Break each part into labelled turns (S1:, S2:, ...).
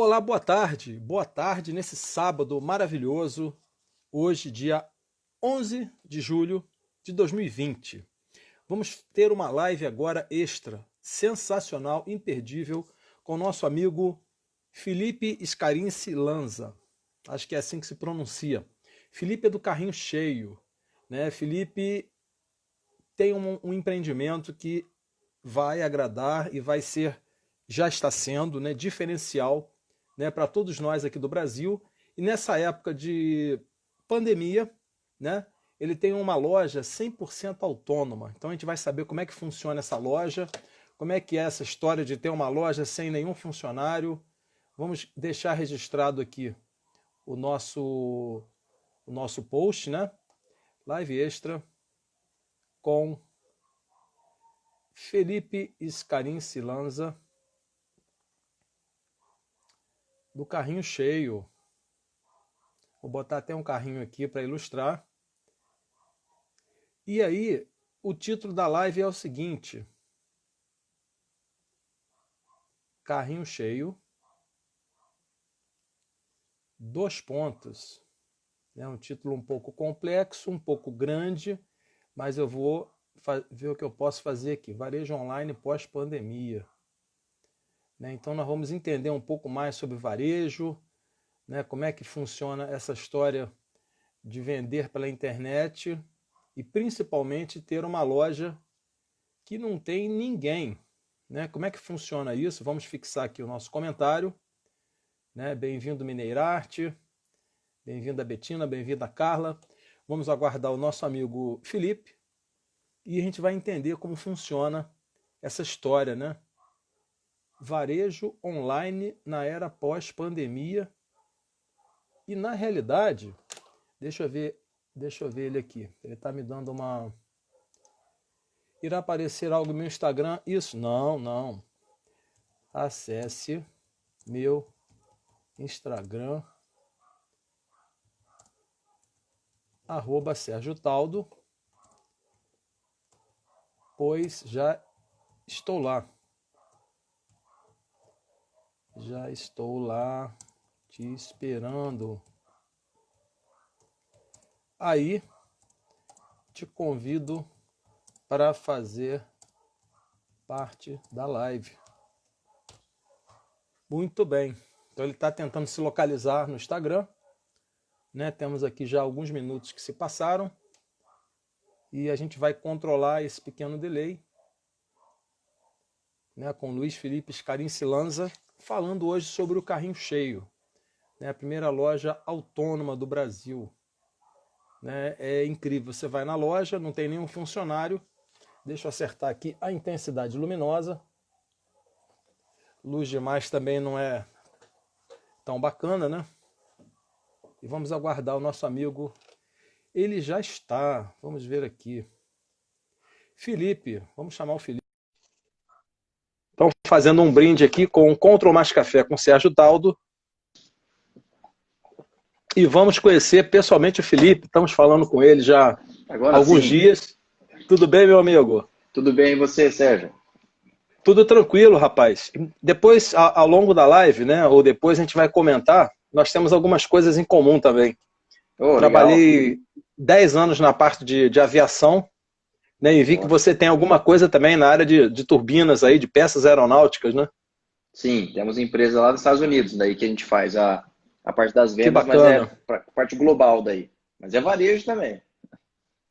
S1: Olá, boa tarde. Boa tarde nesse sábado maravilhoso, hoje, dia 11 de julho de 2020. Vamos ter uma live agora extra, sensacional, imperdível, com o nosso amigo Felipe Scarinci Lanza. Acho que é assim que se pronuncia. Felipe é do Carrinho Cheio, né? Felipe tem um empreendimento que vai agradar e vai ser, já está sendo, né, diferencial, né, para todos nós aqui do Brasil. E nessa época de pandemia, né, ele tem uma loja 100% autônoma. Então a gente vai saber como é que funciona essa loja, como é que é essa história de ter uma loja sem nenhum funcionário. Vamos deixar registrado aqui o nosso post, né? Live extra com Felipe Scarinci Lanza, do Carrinho Cheio. Vou botar até um carrinho aqui para ilustrar. E aí, o título da live é o seguinte: Carrinho Cheio, dois pontos. É um título um pouco complexo, um pouco grande, mas eu vou ver o que eu posso fazer aqui. Varejo online pós-pandemia. Então nós vamos entender um pouco mais sobre varejo, né, como é que funciona essa história de vender pela internet e principalmente ter uma loja que não tem ninguém, né? Como é que funciona isso? Vamos fixar aqui o nosso comentário, né? Bem-vindo Mineirarte, bem-vinda Betina, bem-vinda Carla. Vamos aguardar o nosso amigo Felipe e a gente vai entender como funciona essa história, né? Varejo online na era pós-pandemia. E na realidade, deixa eu ver ele aqui. Ele está me dando uma... Irá aparecer algo no meu Instagram? Isso? Não. Acesse meu Instagram, @SérgioTaldo, pois já estou lá. Já estou lá te esperando. Aí, te convido para fazer parte da live. Muito bem. Então ele está tentando se localizar no Instagram, né? Temos aqui já alguns minutos que se passaram e a gente vai controlar esse pequeno delay, né? Com Luiz Felipe Scarinci Lanza, falando hoje sobre o Carrinho Cheio, né? A primeira loja autônoma do Brasil. Né? É incrível, você vai na loja, não tem nenhum funcionário. Deixa eu acertar aqui a intensidade luminosa. Luz demais também não é tão bacana, né? E vamos aguardar o nosso amigo. Ele já está, vamos ver aqui. Felipe, vamos chamar o Felipe. Então, fazendo um brinde aqui com o Control Mais Café com Sérgio Taldo. E vamos conhecer pessoalmente o Felipe. Estamos falando com ele já há alguns dias. Tudo bem, meu amigo?
S2: Tudo bem, e você, Sérgio?
S1: Tudo tranquilo, rapaz. Depois, ao longo da live, né, ou depois a gente vai comentar, nós temos algumas coisas em comum também. Trabalhei 10 anos na parte de aviação, né, e vi que você tem alguma coisa também na área de turbinas aí, de peças aeronáuticas, né?
S2: Sim, temos empresa lá nos Estados Unidos, daí que a gente faz a parte das
S1: Que
S2: vendas, mas
S1: bacana.
S2: é a parte global daí. Mas é varejo também.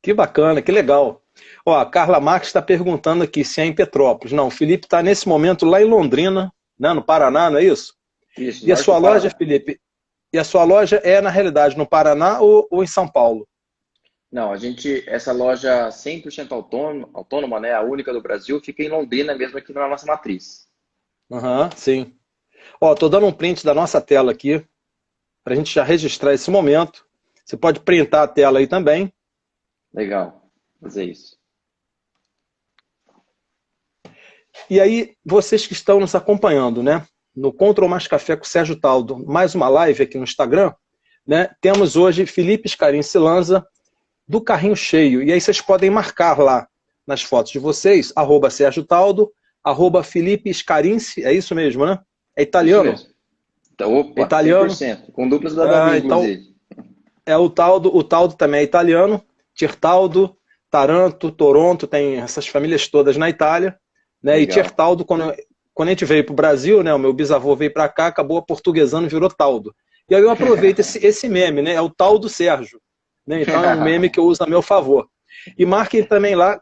S1: Que bacana, que legal. Ó, a Carla Marques está perguntando aqui se é em Petrópolis. Não, o Felipe está nesse momento lá em Londrina, né, no Paraná, não é isso?
S2: Isso,
S1: E a
S2: norte
S1: sua
S2: do
S1: loja,
S2: Paraná.
S1: Felipe, e a sua loja é na realidade no Paraná ou em São Paulo?
S2: Não, essa loja 100% autônoma, né, a única do Brasil, fica em Londrina mesmo, aqui na nossa matriz.
S1: Aham, sim. Ó, tô dando um print da nossa tela aqui, para a gente já registrar esse momento. Você pode printar a tela aí também.
S2: Legal, fazer isso.
S1: E aí, vocês que estão nos acompanhando, né? No Control Mais Café com o Sérgio Taldo, mais uma live aqui no Instagram, né? Temos hoje Felipe Scarinci Lanza, do Carrinho Cheio. E aí vocês podem marcar lá nas fotos de vocês, @Sérgio Taldo, @Felipe Scarinci, é isso mesmo, né? É
S2: Isso
S1: italiano?
S2: mesmo.
S1: É
S2: Opa,
S1: italiano?
S2: 100%. Com dupla cidadania,
S1: Ah, então
S2: inclusive.
S1: o Taldo também é italiano, Tirtaldo, Taranto, Toronto, tem essas famílias todas na Itália, né? E
S2: Legal.
S1: Tirtaldo, quando a gente veio para o Brasil, né? O meu bisavô veio para cá, acabou aportuguesando e virou Taldo. E aí eu aproveito esse meme, né? É o Taldo Sérgio, né? Então é um meme que eu uso a meu favor. E marquem também lá,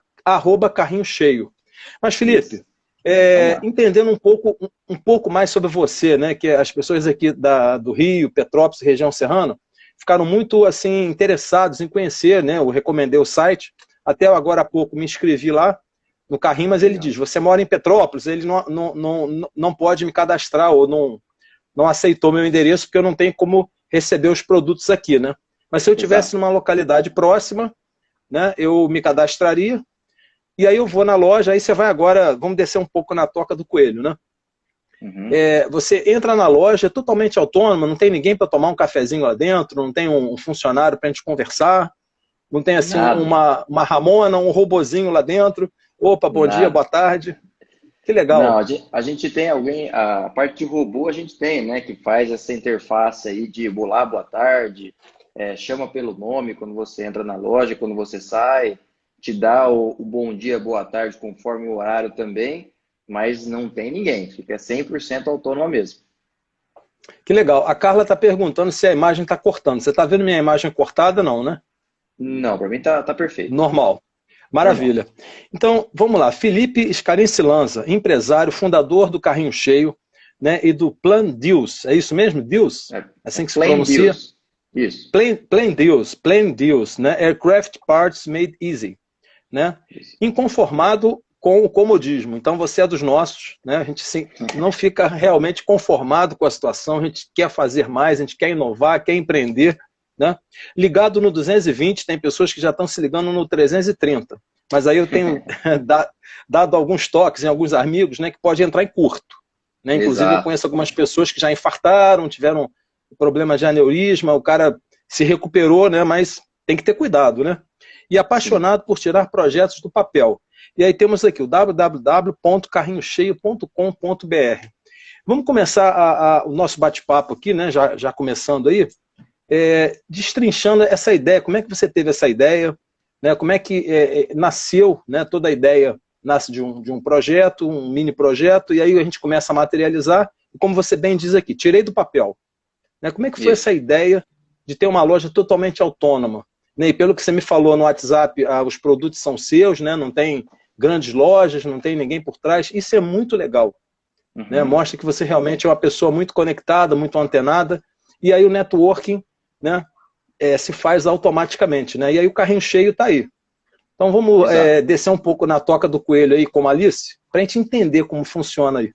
S1: @carrinho cheio. Mas, Felipe,
S2: Isso. Vamos lá.
S1: entendendo um pouco mais sobre você, né? Que as pessoas aqui do Rio, Petrópolis, região serrana, ficaram muito assim interessados em conhecer, né? Eu recomendei o site, até agora há pouco me inscrevi lá no carrinho, mas ele
S2: Legal.
S1: diz: você mora em Petrópolis, ele não pode me cadastrar ou não aceitou meu endereço porque eu não tenho como receber os produtos aqui, né? Mas se eu tivesse
S2: Exato.
S1: numa localidade próxima, né? Eu me cadastraria e aí eu vou na loja. Aí você vai agora, vamos descer um pouco na toca do coelho, né?
S2: Uhum.
S1: Você entra na loja, é totalmente autônoma, não tem ninguém para tomar um cafezinho lá dentro, não tem um funcionário para a gente conversar, não tem assim
S2: Nada.
S1: uma Ramona, um robozinho lá dentro. Opa, bom dia, boa
S2: Nada.
S1: tarde. Que
S2: Não,
S1: legal.
S2: a gente tem alguém, a parte de robô a gente tem, né, que faz essa interface aí de olá, boa tarde, chama pelo nome quando você entra na loja, quando você sai, te dá o bom dia, boa tarde, conforme o horário também, mas não tem ninguém, fica 100% autônomo mesmo.
S1: Que legal. A Carla está perguntando se a imagem está cortando. Você está vendo minha imagem cortada? Não, né?
S2: Não, para mim tá perfeito,
S1: Normal.
S2: normal.
S1: Maravilha. Então, vamos lá. Felipe Scarinci Lanza, empresário, fundador do Carrinho Cheio, né, e do Plan Deals. É isso mesmo? Deals?
S2: É
S1: Assim que se
S2: plain
S1: pronuncia?
S2: deals, isso,
S1: Plain Deals, né? Aircraft Parts Made Easy, né?
S2: isso.
S1: Inconformado com o comodismo. Então você é dos nossos, né? A gente não fica realmente conformado com a situação, a gente quer fazer mais, a gente quer inovar, quer empreender, né? Ligado no 220, tem pessoas que já estão se ligando no 330. Mas aí eu tenho dado alguns toques em alguns amigos, né, que pode entrar em curto, né? Inclusive eu
S2: Exato.
S1: conheço algumas pessoas que já infartaram, tiveram problema de aneurisma, o cara se recuperou, né? Mas tem que ter cuidado, né? E
S2: Sim.
S1: apaixonado por tirar projetos do papel. E aí temos aqui o www.carrinhocheio.com.br. Vamos começar o nosso bate-papo aqui, né? Já começando aí, destrinchando essa ideia. Como é que você teve essa ideia? Né? Como é que nasceu, né? Toda a ideia nasce de um projeto, um mini projeto, e aí a gente começa a materializar. E como você bem diz aqui, tirei do papel. Né? Como é que foi essa
S2: Isso.
S1: ideia de ter uma loja totalmente autônoma? Né? E pelo que você me falou no WhatsApp, os produtos são seus, né? Não tem grandes lojas, não tem ninguém por trás. Isso é muito legal. Né?
S2: Uhum.
S1: Mostra que você realmente é uma pessoa muito conectada, muito antenada. E aí o networking, né, se faz automaticamente. Né? E aí o carrinho cheio está aí. Então vamos
S2: Exato.
S1: descer um pouco na toca do coelho aí com a Alice, para a gente entender como funciona aí.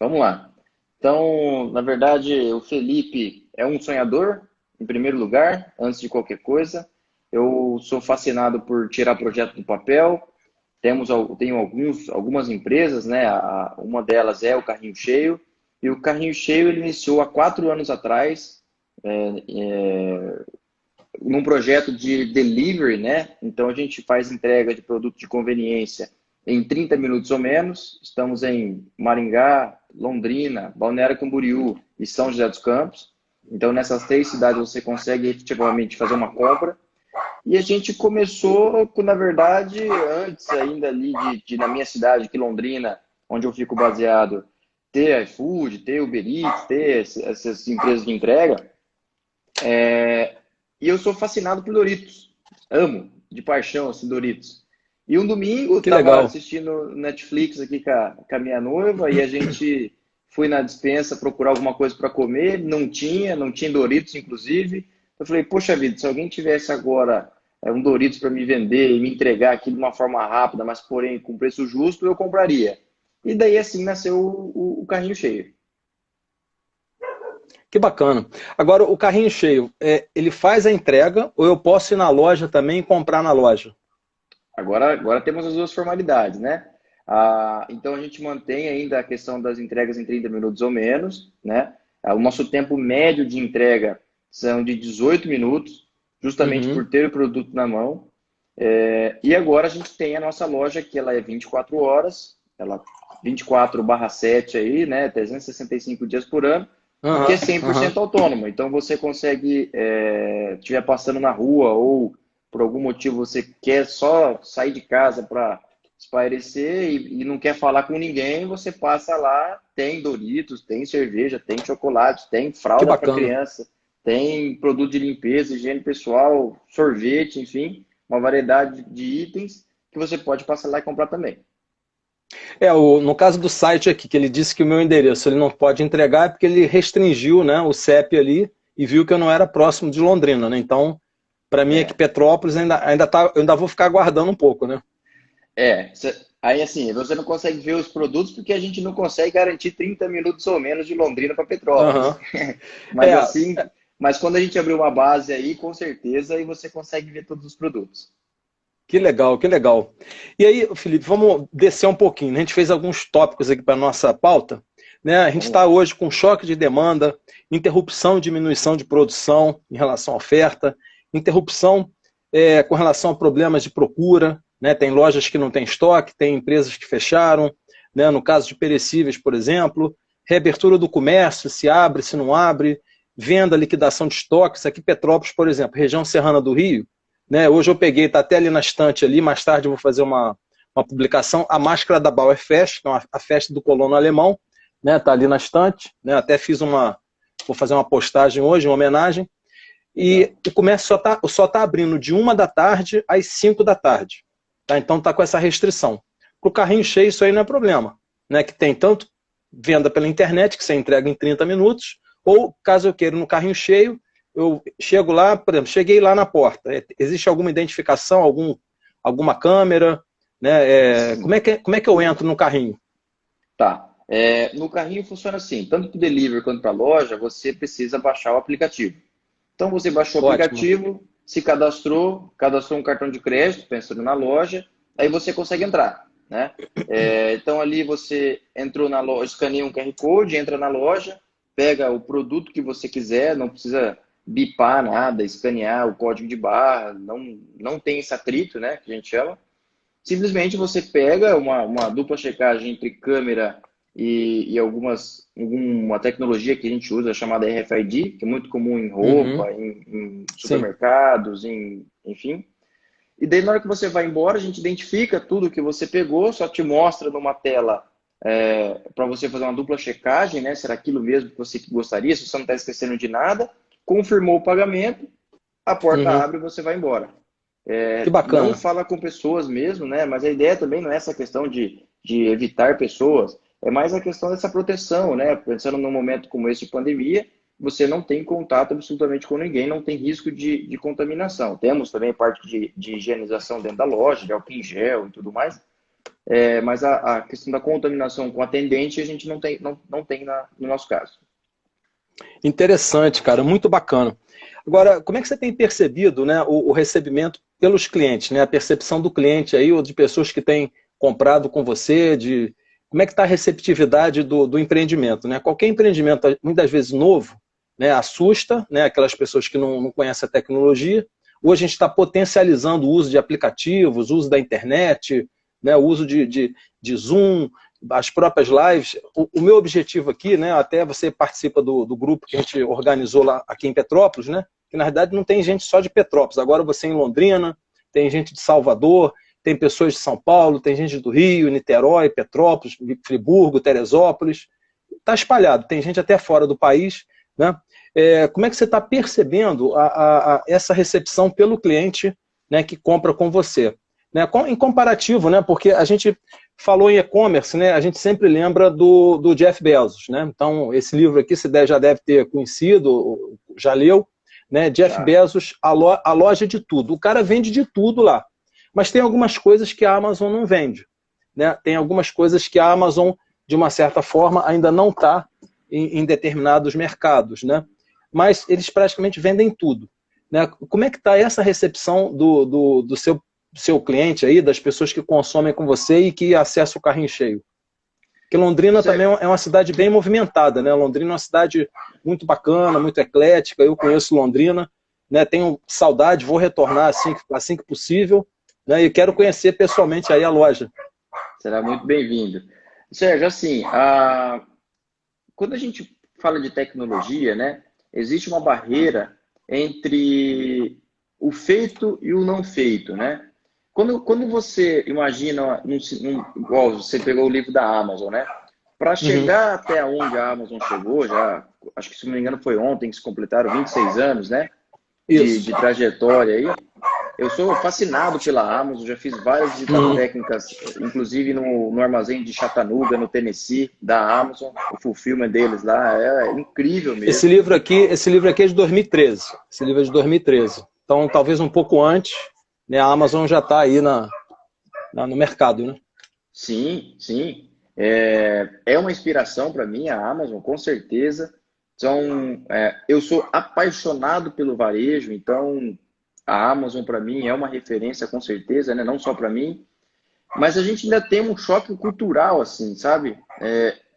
S2: Vamos lá. Então, na verdade, o Felipe é um sonhador, em primeiro lugar, antes de qualquer coisa. Eu sou fascinado por tirar projeto do papel. Tenho algumas empresas, né? Uma delas é o Carrinho Cheio. E o Carrinho Cheio ele iniciou há 4 anos atrás, num projeto de delivery, né? Então a gente faz entrega de produto de conveniência em 30 minutos ou menos. Estamos em Maringá, Londrina, Balneário Camboriú e São José dos Campos. Então nessas 3 cidades você consegue efetivamente fazer uma compra. E a gente começou, na verdade, antes ainda ali na minha cidade, aqui Londrina, onde eu fico baseado, ter iFood, ter Uber Eats, ter essas empresas de entrega. E eu sou fascinado por Doritos. Amo, de paixão, assim, Doritos. E um domingo, eu
S1: Que
S2: estava
S1: legal.
S2: assistindo Netflix aqui com a minha noiva e a gente foi na despensa procurar alguma coisa para comer. Não tinha Doritos, inclusive. Eu falei, poxa vida, se alguém tivesse agora um Doritos para me vender e me entregar aqui de uma forma rápida, mas porém com preço justo, eu compraria. E daí assim nasceu o carrinho cheio.
S1: Que bacana. Agora, o carrinho cheio, ele faz a entrega ou eu posso ir na loja também e comprar na loja?
S2: Agora temos as duas formalidades, né? Então a gente mantém ainda a questão das entregas em 30 minutos ou menos, né? O nosso tempo médio de entrega são de 18 minutos, justamente por
S1: Uhum.
S2: ter o produto na mão. E agora a gente tem a nossa loja que ela é 24 horas, ela 24/7 aí, né? 365 dias por ano, porque é
S1: Aham, aham.
S2: 100% autônomo. Então você consegue, estiver passando na rua ou por algum motivo você quer só sair de casa para espairecer e não quer falar com ninguém, você passa lá, tem Doritos, tem cerveja, tem chocolate, tem
S1: Que
S2: fralda para
S1: bacana.
S2: criança, tem produto de limpeza, higiene pessoal, sorvete, enfim, uma variedade de itens que você pode passar lá e comprar também.
S1: No caso do site aqui, que ele disse que o meu endereço ele não pode entregar, é porque ele restringiu, né, o CEP ali e viu que eu não era próximo de Londrina, né? Então, para mim aqui
S2: É,
S1: Petrópolis eu ainda vou ficar aguardando um pouco, né?
S2: aí assim, você não consegue ver os produtos porque a gente não consegue garantir 30 minutos ou menos de Londrina para Petrópolis.
S1: Aham.
S2: Mas
S1: É,
S2: assim, mas quando a gente abrir uma base aí, com certeza, aí você consegue ver todos os produtos.
S1: que legal, que legal. E aí, Felipe, vamos descer um pouquinho, né? A gente fez alguns tópicos aqui para nossa pauta, né? A gente
S2: Vamos
S1: está
S2: lá.
S1: hoje com choque de demanda, interrupção e diminuição de produção em relação à oferta, interrupção com relação a problemas de procura, né? Tem lojas que não têm estoque, tem empresas que fecharam, né? No caso de perecíveis, por exemplo, reabertura do comércio, se abre, se não abre, venda, liquidação de estoques. Aqui Petrópolis, por exemplo, região serrana do Rio, né? Hoje eu peguei, está até ali na estante ali, mais tarde eu vou fazer uma publicação, a máscara da Bauer Fest, então a festa do colono alemão, né? Está ali na estante, né? Até vou fazer uma postagem hoje, uma homenagem,
S2: Legal.
S1: e o comércio só tá abrindo de 1 da tarde às 5 da tarde, tá? Então está com essa restrição. Para o carrinho cheio isso aí não é problema, né? Que tem tanto venda pela internet, que você entrega em 30 minutos, ou caso eu queira no carrinho cheio, eu chego lá, por exemplo, cheguei lá na porta. Existe alguma identificação, alguma câmera? Né?
S2: Sim.
S1: Como é que eu entro no carrinho?
S2: Tá. No carrinho funciona assim, tanto para o delivery quanto para a loja, você precisa baixar o aplicativo. Então você baixou o
S1: Ótimo.
S2: aplicativo, se cadastrou um cartão de crédito, pensando na loja, aí você consegue entrar, né? Então ali você entrou na loja, escaneia um QR Code, entra na loja, pega o produto que você quiser, não precisa bipar nada, escanear o código de barra, não tem esse atrito, né, que a gente chama. Simplesmente você pega uma dupla checagem entre câmera e alguma tecnologia que a gente usa chamada RFID, que é muito comum em
S1: Uhum.
S2: roupa, em
S1: Sim.
S2: supermercados, enfim. E daí, na hora que você vai embora, a gente identifica tudo que você pegou, só te mostra numa tela para você fazer uma dupla checagem, né? Será aquilo mesmo que você gostaria? Se você não está esquecendo de nada, confirmou o pagamento, a porta
S1: Uhum.
S2: abre e você vai embora.
S1: Que
S2: Não
S1: bacana.
S2: fala com pessoas mesmo, né? Mas a ideia também não é essa questão de evitar pessoas, é mais a questão dessa proteção, né? Pensando num momento como esse de pandemia, você não tem contato absolutamente com ninguém, não tem risco de contaminação. Temos também parte de higienização dentro da loja, de álcool em gel e tudo mais, mas a questão da contaminação com atendente a gente não tem no nosso caso.
S1: Interessante, cara, muito bacana. Agora, como é que você tem percebido, né, o recebimento pelos clientes, né, a percepção do cliente aí, ou de pessoas que têm comprado com você, como é que está a receptividade do empreendimento, né? Qualquer empreendimento, muitas vezes novo, né, assusta, né, aquelas pessoas que não conhecem a tecnologia. Hoje a gente está potencializando o uso de aplicativos, o uso da internet, né, o uso de Zoom, as próprias lives. O meu objetivo aqui, né, até você participa do grupo que a gente organizou lá aqui em Petrópolis, né, que na verdade não tem gente só de Petrópolis, agora você em Londrina, tem gente de Salvador, tem pessoas de São Paulo, tem gente do Rio, Niterói, Petrópolis, Friburgo, Teresópolis, está espalhado, tem gente até fora do país, né? Como é que você está percebendo essa recepção pelo cliente, né, que compra com você? Né, em comparativo, né, porque a gente falou em e-commerce, né, a gente sempre lembra do Jeff Bezos. Né? Então, esse livro aqui você já deve ter conhecido, já leu, né? Jeff
S2: Já.
S1: Bezos, a loja de tudo. O cara vende de tudo lá. Mas tem algumas coisas que a Amazon não vende. Né? Tem algumas coisas que a Amazon, de uma certa forma, ainda não está em determinados mercados. Né? Mas eles praticamente vendem tudo. Né? Como é que está essa recepção do seu cliente aí, das pessoas que consomem com você e que acessam o carrinho cheio? Porque Londrina também
S2: Certo.
S1: é uma cidade bem movimentada, né? Londrina é uma cidade muito bacana, muito eclética. Eu conheço Londrina, né? Tenho saudade, vou retornar assim que possível, né? E quero conhecer pessoalmente aí a loja.
S2: Será muito bem-vindo. Sérgio, assim, quando a gente fala de tecnologia, né, existe uma barreira entre o feito e o não feito, né? Quando você imagina, igual você pegou o livro da Amazon, né? Para
S1: Uhum.
S2: chegar até onde a Amazon chegou, já, acho que se não me engano foi ontem que se completaram 26 anos, né?
S1: Isso.
S2: De trajetória aí. Eu sou fascinado pela Amazon, já fiz várias visitas
S1: Uhum.
S2: técnicas, inclusive no armazém de Chattanooga, no Tennessee, da Amazon, o fulfillment deles lá é incrível mesmo.
S1: Esse livro aqui é de 2013. Esse livro é de 2013. Então, talvez um pouco antes, né, a Amazon já está aí no mercado, né?
S2: Sim, sim. É uma inspiração para mim, a Amazon, com certeza. Eu sou apaixonado pelo varejo, então a Amazon para mim é uma referência, com certeza, né? Não só para mim, mas a gente ainda tem um choque cultural, assim, sabe?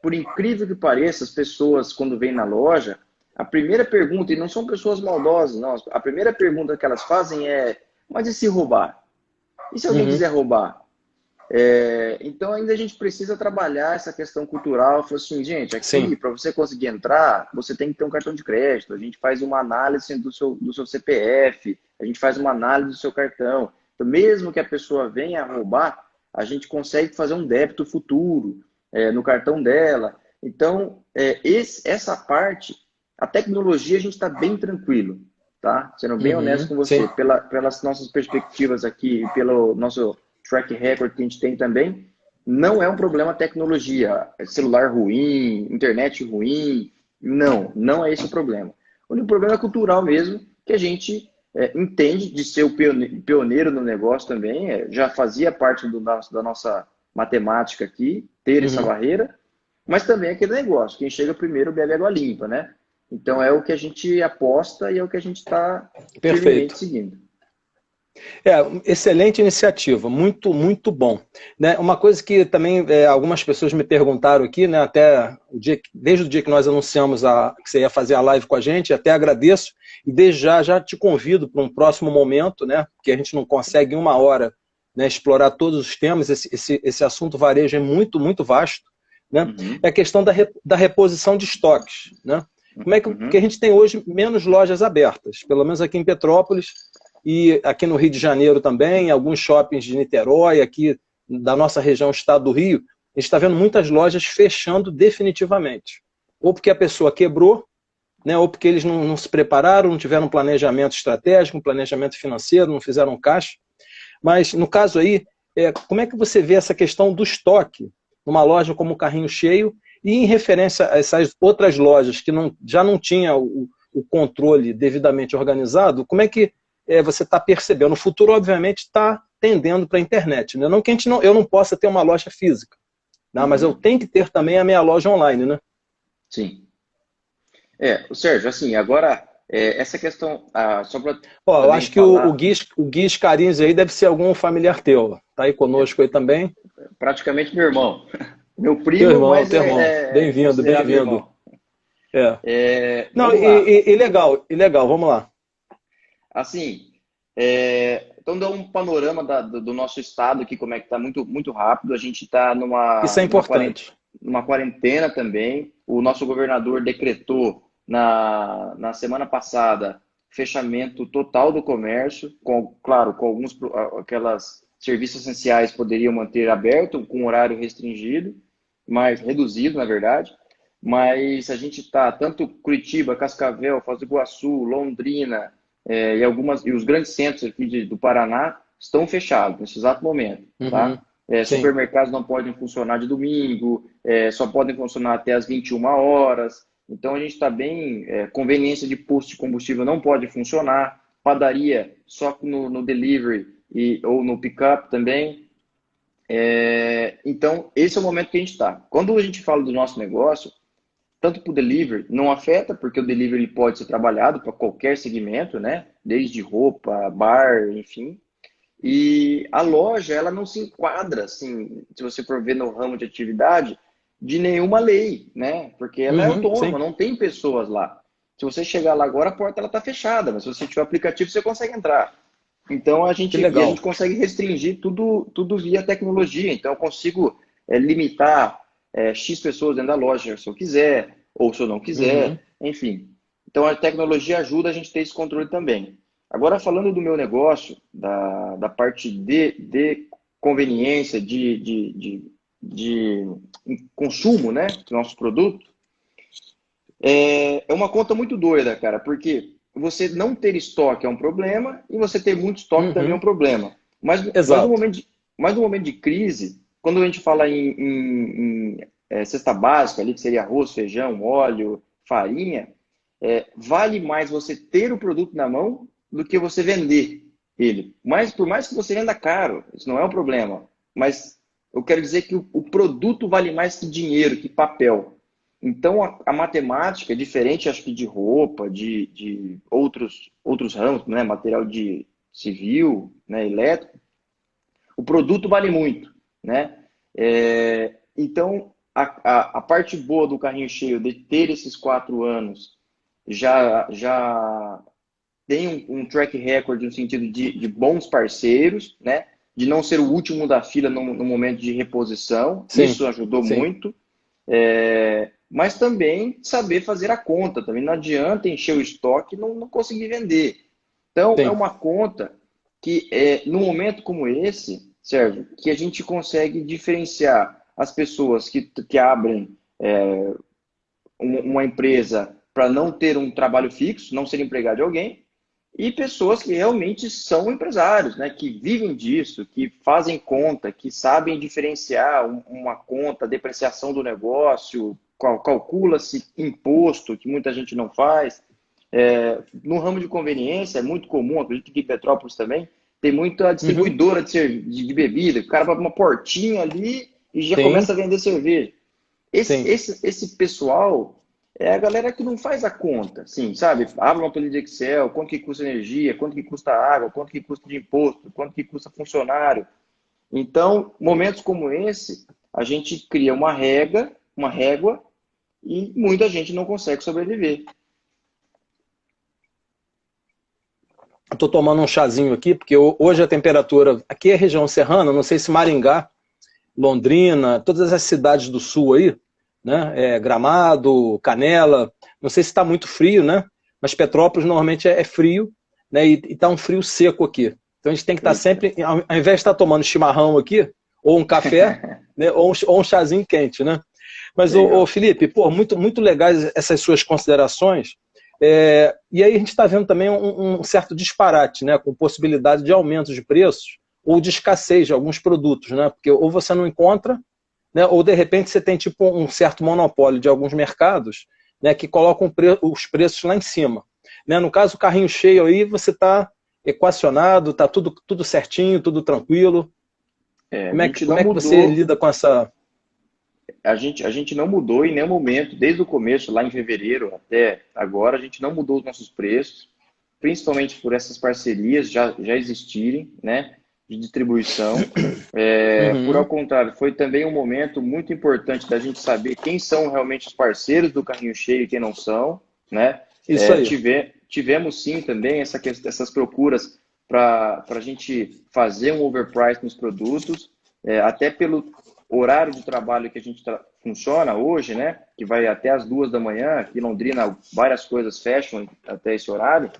S2: Por incrível que pareça, as pessoas, quando vêm na loja, a primeira pergunta, e não são pessoas maldosas, não, a primeira pergunta que elas fazem é: mas e se roubar? E se alguém
S1: Uhum.
S2: quiser roubar? Então ainda a gente precisa trabalhar essa questão cultural. Falei assim, gente,
S1: Sim.
S2: aqui para você conseguir entrar, você tem que ter um cartão de crédito. A gente faz uma análise do seu CPF, a gente faz uma análise do seu cartão. Então, mesmo que a pessoa venha roubar, a gente consegue fazer um débito futuro no cartão dela. Então, essa parte, a tecnologia a gente está bem tranquilo, tá? Sendo bem honesto
S1: Uhum.
S2: com
S1: Sim.
S2: você, pelas nossas perspectivas aqui, pelo nosso track record que a gente tem também, não é um problema tecnologia, celular ruim, internet ruim, não é esse o problema. O único problema é cultural mesmo, que a gente entende de ser o pioneiro no negócio também, já fazia parte da nossa matemática aqui, ter essa
S1: Uhum.
S2: barreira, mas também é aquele negócio, quem chega primeiro bebe água limpa, né? Então é o que a gente aposta e é o que a gente está firmemente
S1: Perfeito.
S2: seguindo.
S1: Excelente iniciativa, muito, muito bom. Né, uma coisa que também algumas pessoas me perguntaram aqui, né, até desde o dia que nós anunciamos que você ia fazer a live com a gente, até agradeço, e desde já te convido para um próximo momento, né, porque a gente não consegue em uma hora, né, explorar todos os temas, esse assunto varejo é muito, muito vasto, né, é
S2: Uhum,
S1: a questão da reposição de estoques. Né? Como é que, porque a
S2: uhum,
S1: gente tem hoje menos lojas abertas, pelo menos aqui em Petrópolis, e aqui no Rio de Janeiro também, alguns shoppings de Niterói, aqui da nossa região, estado do Rio, a gente está vendo muitas lojas fechando definitivamente. Ou porque a pessoa quebrou, né, ou porque eles não se prepararam, não tiveram um planejamento estratégico, um planejamento financeiro, não fizeram caixa. Mas, no caso aí, como é que você vê essa questão do estoque numa loja como o Carrinho Cheio e em referência a essas outras lojas que já não tinha o controle devidamente organizado, como é que você está percebendo? O futuro, obviamente, está tendendo para a internet. Né? Não que eu não possa ter uma loja física, né? Mas eu
S2: uhum.
S1: tenho que ter também a minha loja online. Né?
S2: Sim. Sérgio, assim, agora, essa questão, só para
S1: Ó, eu
S2: também
S1: acho que
S2: falar,
S1: O Gui Scarinzi aí deve ser algum familiar teu. Está aí
S2: é
S1: conosco aí também.
S2: praticamente meu irmão. Meu primo, mas
S1: Teu irmão.
S2: é
S1: Bem-vindo,
S2: considerado
S1: bem-vindo.
S2: irmão.
S1: É. Não,
S2: Vamos lá.
S1: e legal, vamos lá.
S2: Assim, então dá um panorama do nosso estado aqui, como é que está muito, muito rápido. A gente está
S1: Isso é importante.
S2: numa quarentena também. O nosso governador decretou na semana passada fechamento total do comércio, claro, com aquelas serviços essenciais poderiam manter aberto, com horário restringido, mais reduzido, na verdade. Mas a gente está, tanto Curitiba, Cascavel, Foz do Iguaçu, Londrina, e os grandes centros aqui do Paraná estão fechados nesse exato momento,
S1: Uhum.
S2: tá?
S1: Sim.
S2: Supermercados não podem funcionar de domingo, só podem funcionar até as 21 horas. Então a gente está bem, conveniência de posto de combustível não pode funcionar, padaria só no delivery ou no pick-up também. Então esse é o momento que a gente está. Quando a gente fala do nosso negócio, tanto para o delivery, não afeta, porque o delivery pode ser trabalhado para qualquer segmento, né? Desde roupa, bar, enfim. E a loja, ela não se enquadra, assim, se você for ver no ramo de atividade, de nenhuma lei, né? Porque ela é
S1: Uhum.
S2: autônoma,
S1: Sim.
S2: não tem pessoas lá. Se você chegar lá agora, a porta ela está fechada, mas se você tiver o aplicativo, você consegue entrar. Então
S1: Que
S2: a
S1: legal.
S2: gente consegue restringir tudo via tecnologia. Então eu consigo limitar X pessoas dentro da loja se eu quiser, ou se eu não
S1: Uhum.
S2: quiser, enfim. Então a tecnologia ajuda a gente a ter esse controle também. Agora, falando do meu negócio, da parte de conveniência, de consumo, né, do nosso produto, é uma conta muito doida, cara, porque você não ter estoque é um problema e você ter muito estoque também é um
S1: Uhum.
S2: problema. Mas no
S1: Exato.
S2: momento mas no momento de crise, quando a gente fala em cesta básica, ali, que seria arroz, feijão, óleo, farinha, vale mais você ter o produto na mão do que você vender ele. Mas por mais que você venda caro, isso não é um problema. Mas eu quero dizer que o produto vale mais que dinheiro, que papel. Então a matemática é diferente, acho que de roupa, de outros ramos, né? Material de civil, né? Elétrico. O produto vale muito, né? Então a parte boa do carrinho cheio de ter esses 4 anos já tem um track record no sentido de bons parceiros, né? De não ser o último da fila no momento de reposição.
S1: Sim,
S2: Isso ajudou
S1: sim.
S2: muito. Mas também saber fazer a conta. Também não adianta encher o estoque e não conseguir vender. Então, é
S1: Sim.
S2: uma conta que, no momento como esse, Sérgio, que a gente consegue diferenciar as pessoas que abrem uma empresa para não ter um trabalho fixo, não ser empregado de alguém, e pessoas que realmente são empresários, né? Que vivem disso, que fazem conta, que sabem diferenciar uma conta, depreciação do negócio, calcula-se imposto, que muita gente não faz. No ramo de conveniência, é muito comum, acredito que em Petrópolis também, tem muita
S1: Uhum.
S2: distribuidora de bebida, o cara vai para uma portinha ali e já
S1: Sim,
S2: começa a vender cerveja. Esse,
S1: sim.
S2: esse, esse pessoal é a galera que não faz a conta, assim, sabe? Abre uma planilha de Excel, quanto que custa energia, quanto que custa água, quanto que custa de imposto, quanto que custa funcionário. Então, momentos como esse, a gente cria uma régua, e muita gente não consegue sobreviver.
S1: Eu tô tomando um chazinho aqui, porque hoje a temperatura aqui é região serrana, não sei se Maringá, Londrina, todas as cidades do sul aí, né? Gramado, Canela, não sei se está muito frio, né? Mas Petrópolis normalmente é frio, né? E está um frio seco aqui. Então a gente tem que estar
S2: Eita.
S1: sempre, ao invés de estar tomando chimarrão aqui, ou um café, né? Ou um chazinho quente, né? Mas,
S2: Legal.
S1: Felipe, pô, muito legais essas suas considerações. E aí a gente está vendo também um certo disparate, né? Com possibilidade de aumento de preços ou de escassez de alguns produtos, né? Porque ou você não encontra, né? Ou de repente você tem tipo um certo monopólio de alguns mercados, né? Que colocam os preços lá em cima, né? No caso, o carrinho cheio aí, você está equacionado, está tudo certinho, tudo tranquilo.
S2: A
S1: Como é que,
S2: gente
S1: como
S2: não
S1: é que você
S2: mudou,
S1: lida com essa...
S2: a gente não mudou em nenhum momento, desde o começo, lá em fevereiro até agora, a gente não mudou os nossos preços, principalmente por essas parcerias já existirem, né, de distribuição. Por ao
S1: Uhum,
S2: contrário, foi também um momento muito importante da gente saber quem são realmente os parceiros do carrinho cheio e quem não são, né?
S1: isso aí.
S2: Tivemos sim também essas procuras para a gente fazer um overprice nos produtos, até pelo horário de trabalho que a gente funciona hoje, né? Que vai até as 2 da manhã, aqui em Londrina várias coisas fecham até esse horário.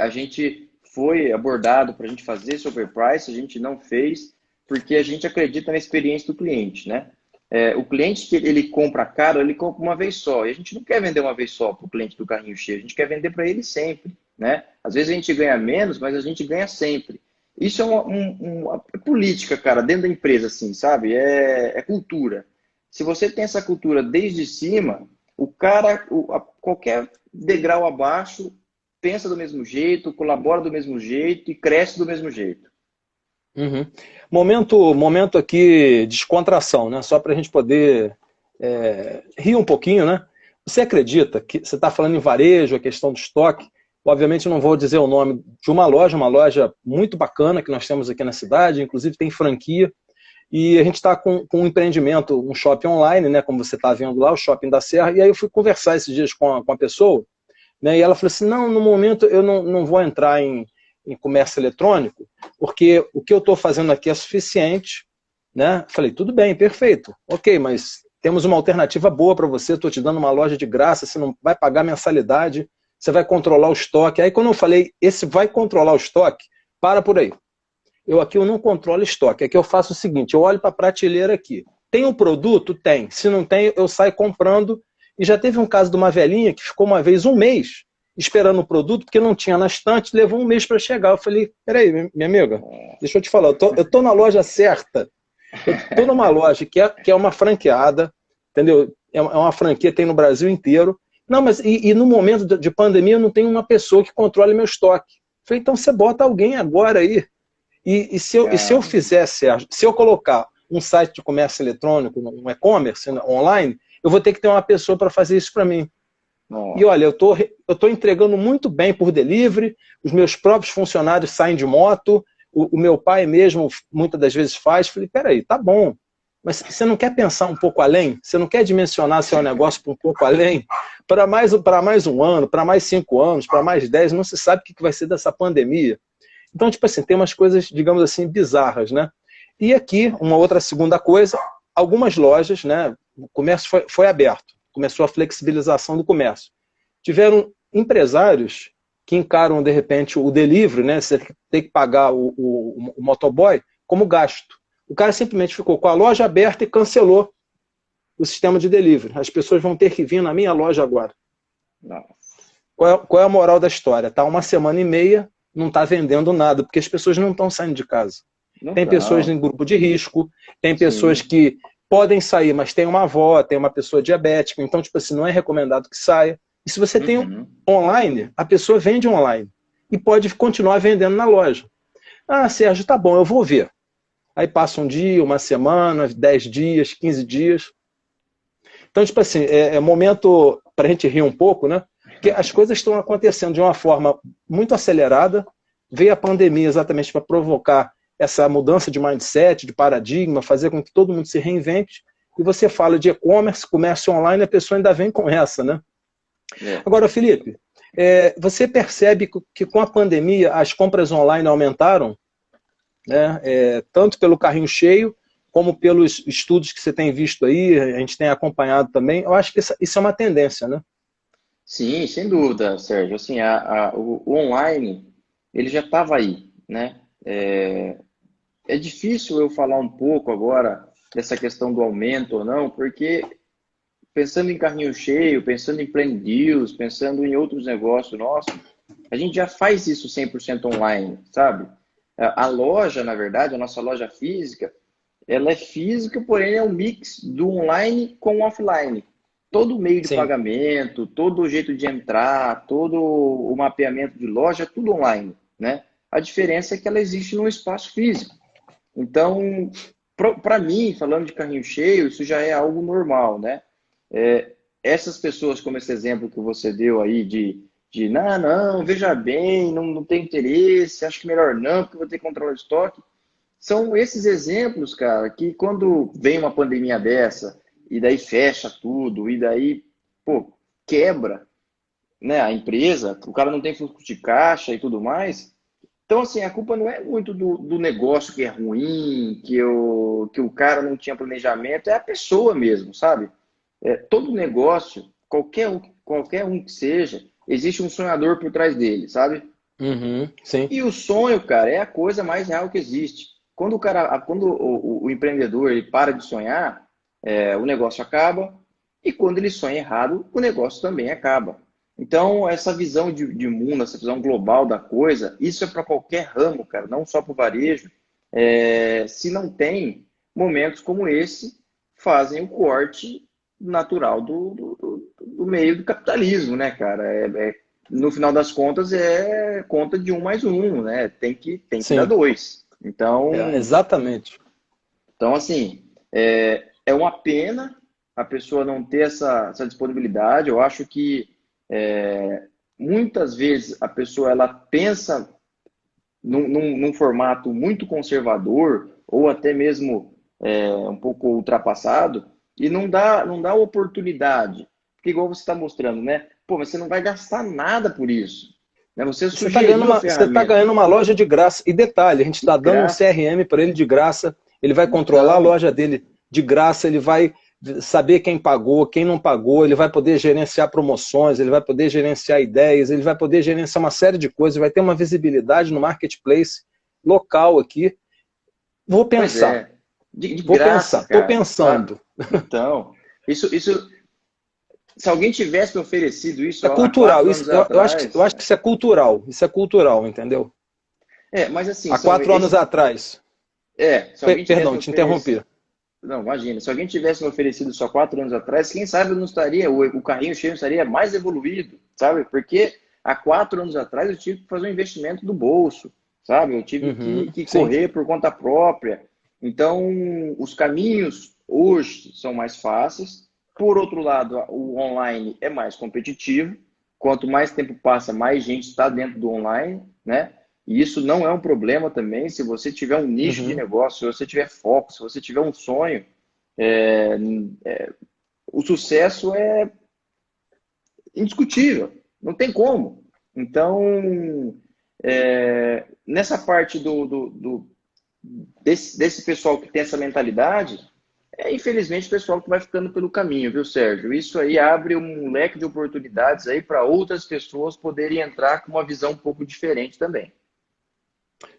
S2: A gente foi abordado para a gente fazer esse overprice, a gente não fez, porque a gente acredita na experiência do cliente, né? O cliente que ele compra caro, ele compra uma vez só. E a gente não quer vender uma vez só para o cliente do carrinho cheio, a gente quer vender para ele sempre, né? Às vezes a gente ganha menos, mas a gente ganha sempre. Isso é uma política, cara, dentro da empresa, assim, sabe? É cultura. Se você tem essa cultura desde cima, o cara, qualquer degrau abaixo, pensa do mesmo jeito, colabora do mesmo jeito e cresce do mesmo jeito.
S1: Uhum. Momento aqui, descontração, né? Só para a gente poder rir um pouquinho, né? Você acredita que você está falando em varejo, a questão do estoque? Obviamente eu não vou dizer o nome de uma loja muito bacana que nós temos aqui na cidade, inclusive tem franquia, e a gente está com um empreendimento, um shopping online, né? Como você está vendo lá, o Shopping da Serra, e aí eu fui conversar esses dias com a pessoa, né? E ela falou assim, não, no momento eu não vou entrar em comércio eletrônico, porque o que eu estou fazendo aqui é suficiente, né? Falei, tudo bem, perfeito, ok, mas temos uma alternativa boa para você, estou te dando uma loja de graça, você não vai pagar mensalidade, você vai controlar o estoque. Aí quando eu falei, esse vai controlar o estoque, para por aí. Eu não controlo estoque, aqui eu faço o seguinte, eu olho para a prateleira aqui. Tem um produto? Tem. Se não tem, eu saio comprando. E já teve um caso de uma velhinha que ficou uma vez um mês esperando o produto, porque não tinha na estante, levou um mês para chegar. Eu falei, peraí, minha amiga, deixa eu te falar, eu tô na loja certa. Eu tô numa loja que é uma franqueada, entendeu? É uma franquia, tem no Brasil inteiro. Não, mas e no momento de pandemia eu não tenho uma pessoa que controle meu estoque. Eu falei, então você bota alguém agora aí. E se eu fizer certo, se eu colocar um site de comércio eletrônico, um e-commerce online, eu vou ter que ter uma pessoa para fazer isso para mim. E olha, eu tô entregando muito bem por delivery, os meus próprios funcionários saem de moto, o meu pai mesmo muitas das vezes faz. Falei, peraí, tá bom, mas você não quer pensar um pouco além? Você não quer dimensionar seu negócio para um pouco além? Para mais um ano, para mais 5 anos, para mais 10, não se sabe o que vai ser dessa pandemia. Então, tipo assim, tem umas coisas, digamos assim, bizarras, né? E aqui, uma outra segunda coisa, algumas lojas, né? O comércio foi aberto, começou a flexibilização do comércio. Tiveram empresários que encaram, de repente, o delivery, né? Você tem que pagar o motoboy como gasto. O cara simplesmente ficou com a loja aberta e cancelou o sistema de delivery. As pessoas vão ter que vir na minha loja agora. Qual é a moral da história? Tá 1 semana e meia, não está vendendo nada, porque as pessoas não estão saindo de casa. Tem pessoas em grupo de risco, tem pessoas que podem sair, mas tem uma avó, tem uma pessoa diabética, então, tipo assim, não é recomendado que saia. E se você tem online, a pessoa vende online e pode continuar vendendo na loja. Ah, Sérgio, tá bom, eu vou ver. Aí passa um dia, 1 semana, 10 dias, 15 dias. Então, tipo assim, é momento para a gente rir um pouco, né? Porque as coisas estão acontecendo de uma forma muito acelerada. Veio a pandemia exatamente para provocar essa mudança de mindset, de paradigma, fazer com que todo mundo se reinvente. E você fala de e-commerce, comércio online, a pessoa ainda vem com essa, né? Agora, Felipe, você percebe que com a pandemia as compras online aumentaram, né? Tanto pelo carrinho cheio, como pelos estudos que você tem visto aí, a gente tem acompanhado também. Eu acho que isso é uma tendência, né?
S2: Sim, sem dúvida, Sérgio. Assim, o online, ele já estava aí, né? É difícil eu falar um pouco agora dessa questão do aumento ou não, porque pensando em carrinho cheio, pensando em Plano Deals, pensando em outros negócios nossos, a gente já faz isso 100% online, sabe? A loja, na verdade, a nossa loja física, ela é física, porém é um mix do online com o offline. Todo o meio de pagamento, todo o jeito de entrar, todo o mapeamento de loja, tudo online, né? A diferença é que ela existe num espaço físico. Então, para mim, falando de carrinho cheio, isso já é algo normal, né? Essas pessoas, como esse exemplo que você deu aí de não, veja bem, não tem interesse, acho que melhor não, porque vou ter que controlar o estoque. São esses exemplos, cara, que quando vem uma pandemia dessa, e daí fecha tudo, e daí, pô, quebra, né, a empresa, o cara não tem fluxo de caixa e tudo mais. Então, assim, a culpa não é muito do negócio que é ruim, que o cara não tinha planejamento, é a pessoa mesmo, sabe? Todo negócio, qualquer um que seja, existe um sonhador por trás dele, sabe?
S1: Sim.
S2: E o sonho, cara, é a coisa mais real que existe. Quando o empreendedor ele para de sonhar, o negócio acaba, e quando ele sonha errado, o negócio também acaba. Então, essa visão de mundo, essa visão global da coisa, isso é para qualquer ramo, cara, não só para o varejo. Se não tem, momentos como esse fazem o corte natural do meio do capitalismo, né, cara? No final das contas, é conta de 1 mais 1, né? Tem que dar 2. Então,
S1: exatamente.
S2: Então, assim, é uma pena a pessoa não ter essa disponibilidade. Eu acho que muitas vezes a pessoa ela pensa num formato muito conservador ou até mesmo um pouco ultrapassado e não dá oportunidade. Porque igual você está mostrando, né? Pô, mas você não vai gastar nada por isso. Né? Você está
S1: ganhando uma loja de graça. E detalhe, a gente está dando um CRM para ele de graça, ele vai controlar a loja dele de graça, ele vai saber quem pagou, quem não pagou, ele vai poder gerenciar promoções, ele vai poder gerenciar ideias, ele vai poder gerenciar uma série de coisas, vai ter uma visibilidade no marketplace local aqui. Vou pensar.
S2: Pois é. De graça,
S1: Estou
S2: cara,
S1: pensando.
S2: sabe? Então, isso, se alguém tivesse me oferecido isso
S1: É
S2: há
S1: cultural.
S2: 4 anos
S1: Eu
S2: atrás,
S1: acho que isso é cultural. Isso é cultural, entendeu?
S2: mas assim,
S1: Há 4 anos atrás.
S2: se alguém tivesse
S1: Perdão,
S2: me
S1: te interrompi.
S2: oferecido, não, imagina, se alguém tivesse me oferecido isso há 4 anos atrás, quem sabe eu não estaria, o carrinho cheio estaria mais evoluído, sabe? Porque há 4 anos atrás eu tive que fazer um investimento do bolso, sabe? Eu tive que
S1: Sim.
S2: correr por conta própria. Então, os caminhos hoje são mais fáceis. Por outro lado, o online é mais competitivo. Quanto mais tempo passa, mais gente está dentro do online, né? E isso não é um problema também. Se você tiver um nicho de negócio, se você tiver foco, se você tiver um sonho, é, o sucesso é indiscutível. Não tem como. Então, nessa parte desse pessoal que tem essa mentalidade, infelizmente o pessoal que vai ficando pelo caminho, viu, Sérgio? Isso aí abre um leque de oportunidades aí para outras pessoas poderem entrar com uma visão um pouco diferente também.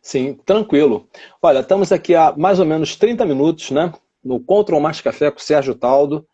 S1: Sim, tranquilo. Olha, estamos aqui há mais ou menos 30 minutos, né? No Control Mais Café com o Sérgio Taldo.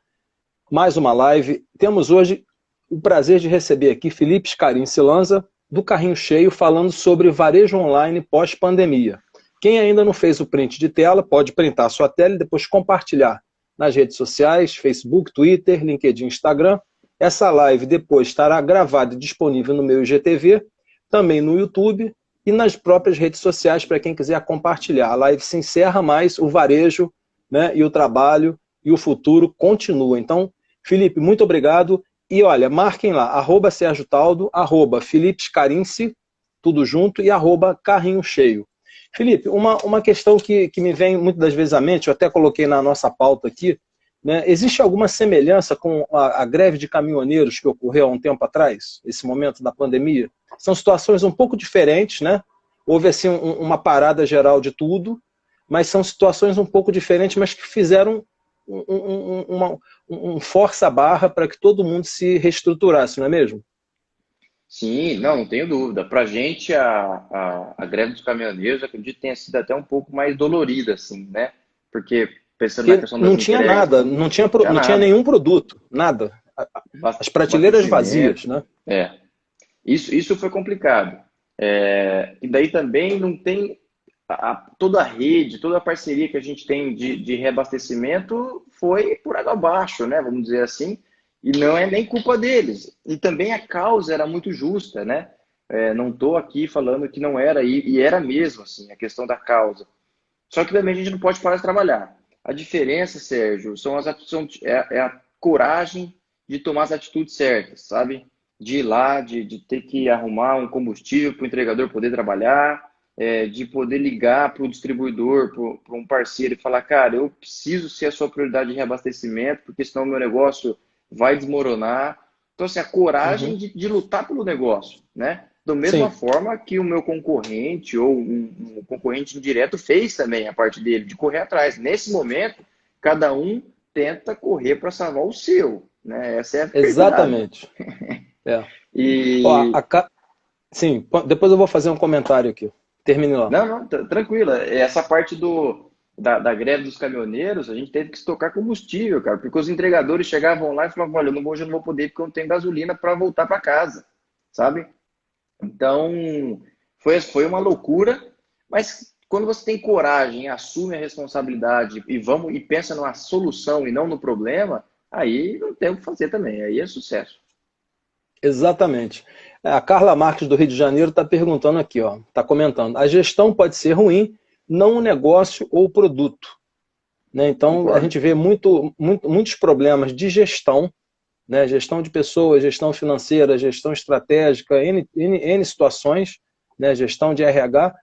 S1: Mais uma live. Temos hoje o prazer de receber aqui Felipe Scarin Silanza, do Carrinho Cheio, falando sobre varejo online pós-pandemia. Quem ainda não fez o print de tela, pode printar a sua tela e depois compartilhar nas redes sociais, Facebook, Twitter, LinkedIn, Instagram. Essa live depois estará gravada e disponível no meu IGTV, também no YouTube e nas próprias redes sociais para quem quiser compartilhar. A live se encerra, mas o varejo, né, e o trabalho e o futuro continua. Então, Felipe, muito obrigado. E olha, marquem lá, @SérgioTaldo, @FelipeScarinci, tudo junto, e @Carrinho Cheio. Felipe, uma questão que me vem muitas das vezes à mente, eu até coloquei na nossa pauta aqui, né, existe alguma semelhança com a greve de caminhoneiros que ocorreu há um tempo atrás, esse momento da pandemia? São situações um pouco diferentes, né? Houve assim uma parada geral de tudo, mas são situações um pouco diferentes, mas que fizeram um força-barra para que todo mundo se reestruturasse, não é mesmo?
S2: Sim, não tenho dúvida. Para a gente, a greve dos caminhoneiros, acredito que tenha sido até um pouco mais dolorida, assim, né? Porque, pensando na
S1: Porque
S2: questão das
S1: não tinha
S2: entregas,
S1: nada,
S2: tudo, não tinha
S1: não tinha
S2: nada.
S1: nenhum produto, nada. As prateleiras vazias,
S2: Abastecimento.
S1: né?
S2: Isso foi complicado. E daí também não tem toda a rede, toda a parceria que a gente tem de reabastecimento foi por água abaixo, né? Vamos dizer assim. E não é nem culpa deles. E também a causa era muito justa, né? Não estou aqui falando que não era, e era mesmo, assim, a questão da causa. Só que também a gente não pode parar de trabalhar. A diferença, Sérgio, é a coragem de tomar as atitudes certas, sabe? De ir lá, de ter que arrumar um combustível para o entregador poder trabalhar, de poder ligar para o distribuidor, para um parceiro e falar, cara, eu preciso ser a sua prioridade de reabastecimento, porque senão o meu negócio vai desmoronar. Então, assim, a coragem
S1: Uhum.
S2: de lutar pelo negócio, né? Da mesma
S1: Sim,
S2: forma que o meu concorrente ou um concorrente indireto fez também a parte dele, de correr atrás. Nesse momento, cada um tenta correr para salvar o seu, né? Essa é a verdade.
S1: exatamente. É. Ó,
S2: E
S1: sim, depois eu vou fazer um comentário aqui. Termine lá.
S2: não, tranquila. Essa parte da greve dos caminhoneiros, a gente teve que estocar combustível, cara, porque os entregadores chegavam lá e falavam, olha, hoje eu não vou poder porque eu não tenho gasolina para voltar para casa, sabe? Então, foi uma loucura, mas quando você tem coragem, assume a responsabilidade e pensa numa solução e não no problema, aí não tem o que fazer também, aí é sucesso.
S1: Exatamente. A Carla Marques do Rio de Janeiro está perguntando aqui, ó, está comentando. A gestão pode ser ruim, não o negócio ou o produto. Né? Então, a
S2: Concordo.
S1: gente vê muitos problemas de gestão, né? Gestão de pessoas, gestão financeira, gestão estratégica, N situações, né? Gestão de RH,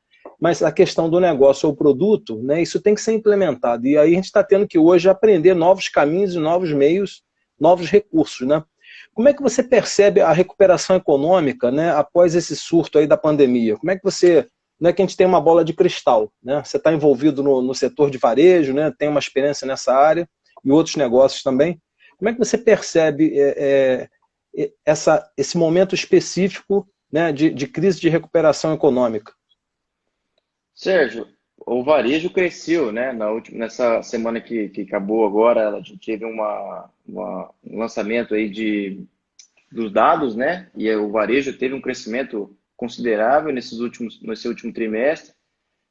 S1: mas a questão do negócio ou produto, né? Isso tem que ser implementado. E aí a gente está tendo que hoje aprender novos caminhos e novos meios, novos recursos. Né? Como é que você percebe a recuperação econômica, né, após esse surto aí da pandemia? Como é que você... Não é que a gente tem uma bola de cristal, né? Você está envolvido no setor de varejo, né? Tem uma experiência nessa área. e outros negócios também. Como é que você percebe esse momento específico, né, de crise de recuperação econômica?
S2: Sérgio, o varejo cresceu, né? Nessa semana que acabou agora, a gente teve um lançamento aí dos dados, né? E o varejo teve um crescimento considerável nesse último trimestre,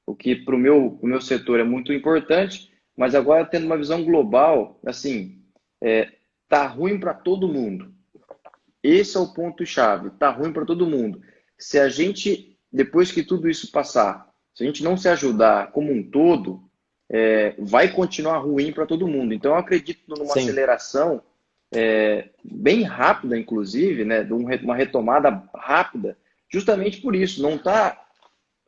S2: o que para o meu setor é muito importante, mas agora tendo uma visão global, assim, tá ruim para todo mundo. Esse é o ponto-chave, tá ruim para todo mundo. Se a gente, depois que tudo isso passar, se a gente não se ajudar como um todo, vai continuar ruim para todo mundo. Então, eu acredito numa
S1: Sim.
S2: aceleração bem rápida, inclusive, né, de uma retomada rápida, justamente por isso. Não está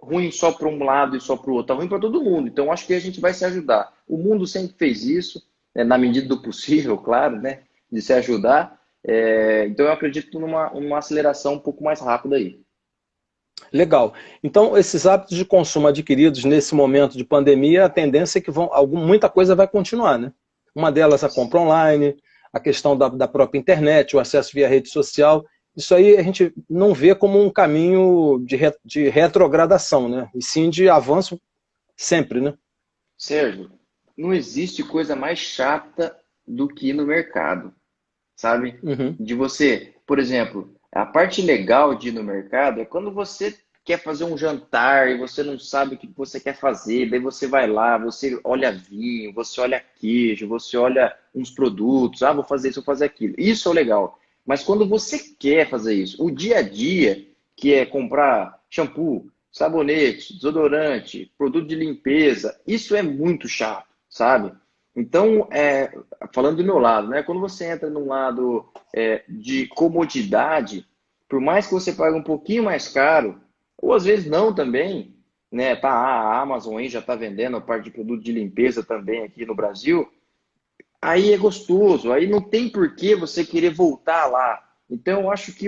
S2: ruim só para um lado e só para o outro, está ruim para todo mundo. Então, acho que a gente vai se ajudar. O mundo sempre fez isso, na medida do possível, claro, né, de se ajudar. Então, eu acredito numa aceleração um pouco mais rápida aí.
S1: Legal. Então, esses hábitos de consumo adquiridos nesse momento de pandemia, a tendência é que muita coisa vai continuar, né? Uma delas a compra online, a questão da própria internet, o acesso via rede social. Isso aí a gente não vê como um caminho de retrogradação, né? E sim de avanço sempre, né?
S2: Sérgio, não existe coisa mais chata do que ir no mercado, sabe?
S1: Uhum.
S2: De você, por exemplo, a parte legal de ir no mercado é quando você quer fazer um jantar e você não sabe o que você quer fazer, daí você vai lá, você olha vinho, você olha queijo, você olha uns produtos, vou fazer isso, vou fazer aquilo. Isso é o legal. Mas quando você quer fazer isso, o dia a dia, que é comprar shampoo, sabonete, desodorante, produto de limpeza, isso é muito chato, sabe? Então, falando do meu lado, né? Quando você entra num lado de comodidade, por mais que você pague um pouquinho mais caro, ou às vezes não também, né? A Amazon aí já está vendendo a parte de produto de limpeza também aqui no Brasil, aí é gostoso, aí não tem por que você querer voltar lá. Então, eu acho que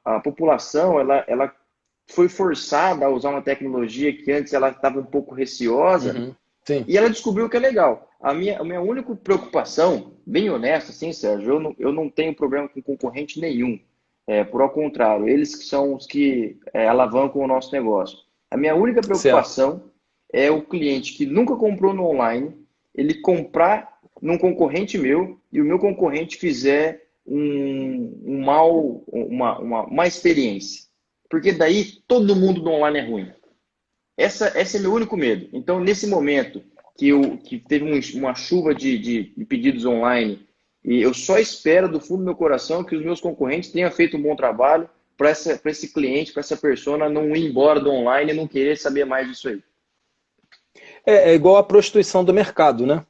S2: a população ela foi forçada a usar uma tecnologia que antes ela estava um pouco receosa,
S1: Uhum. Sim.
S2: e ela descobriu que é legal. A minha única preocupação, bem honesta, assim, Sérgio, eu não tenho problema com concorrente nenhum. Por ao contrário, eles que são os que alavancam o nosso negócio. A minha única
S1: Certo.
S2: preocupação é o cliente que nunca comprou no online, ele comprar num concorrente meu e o meu concorrente fizer uma má experiência. Porque daí todo mundo do online é ruim. Esse é meu único medo. Então, nesse momento que teve uma chuva de pedidos online, e eu só espero do fundo do meu coração que os meus concorrentes tenham feito um bom trabalho para esse cliente, para essa persona não ir embora do online e não querer saber mais disso aí.
S1: É igual a prostituição do mercado, né?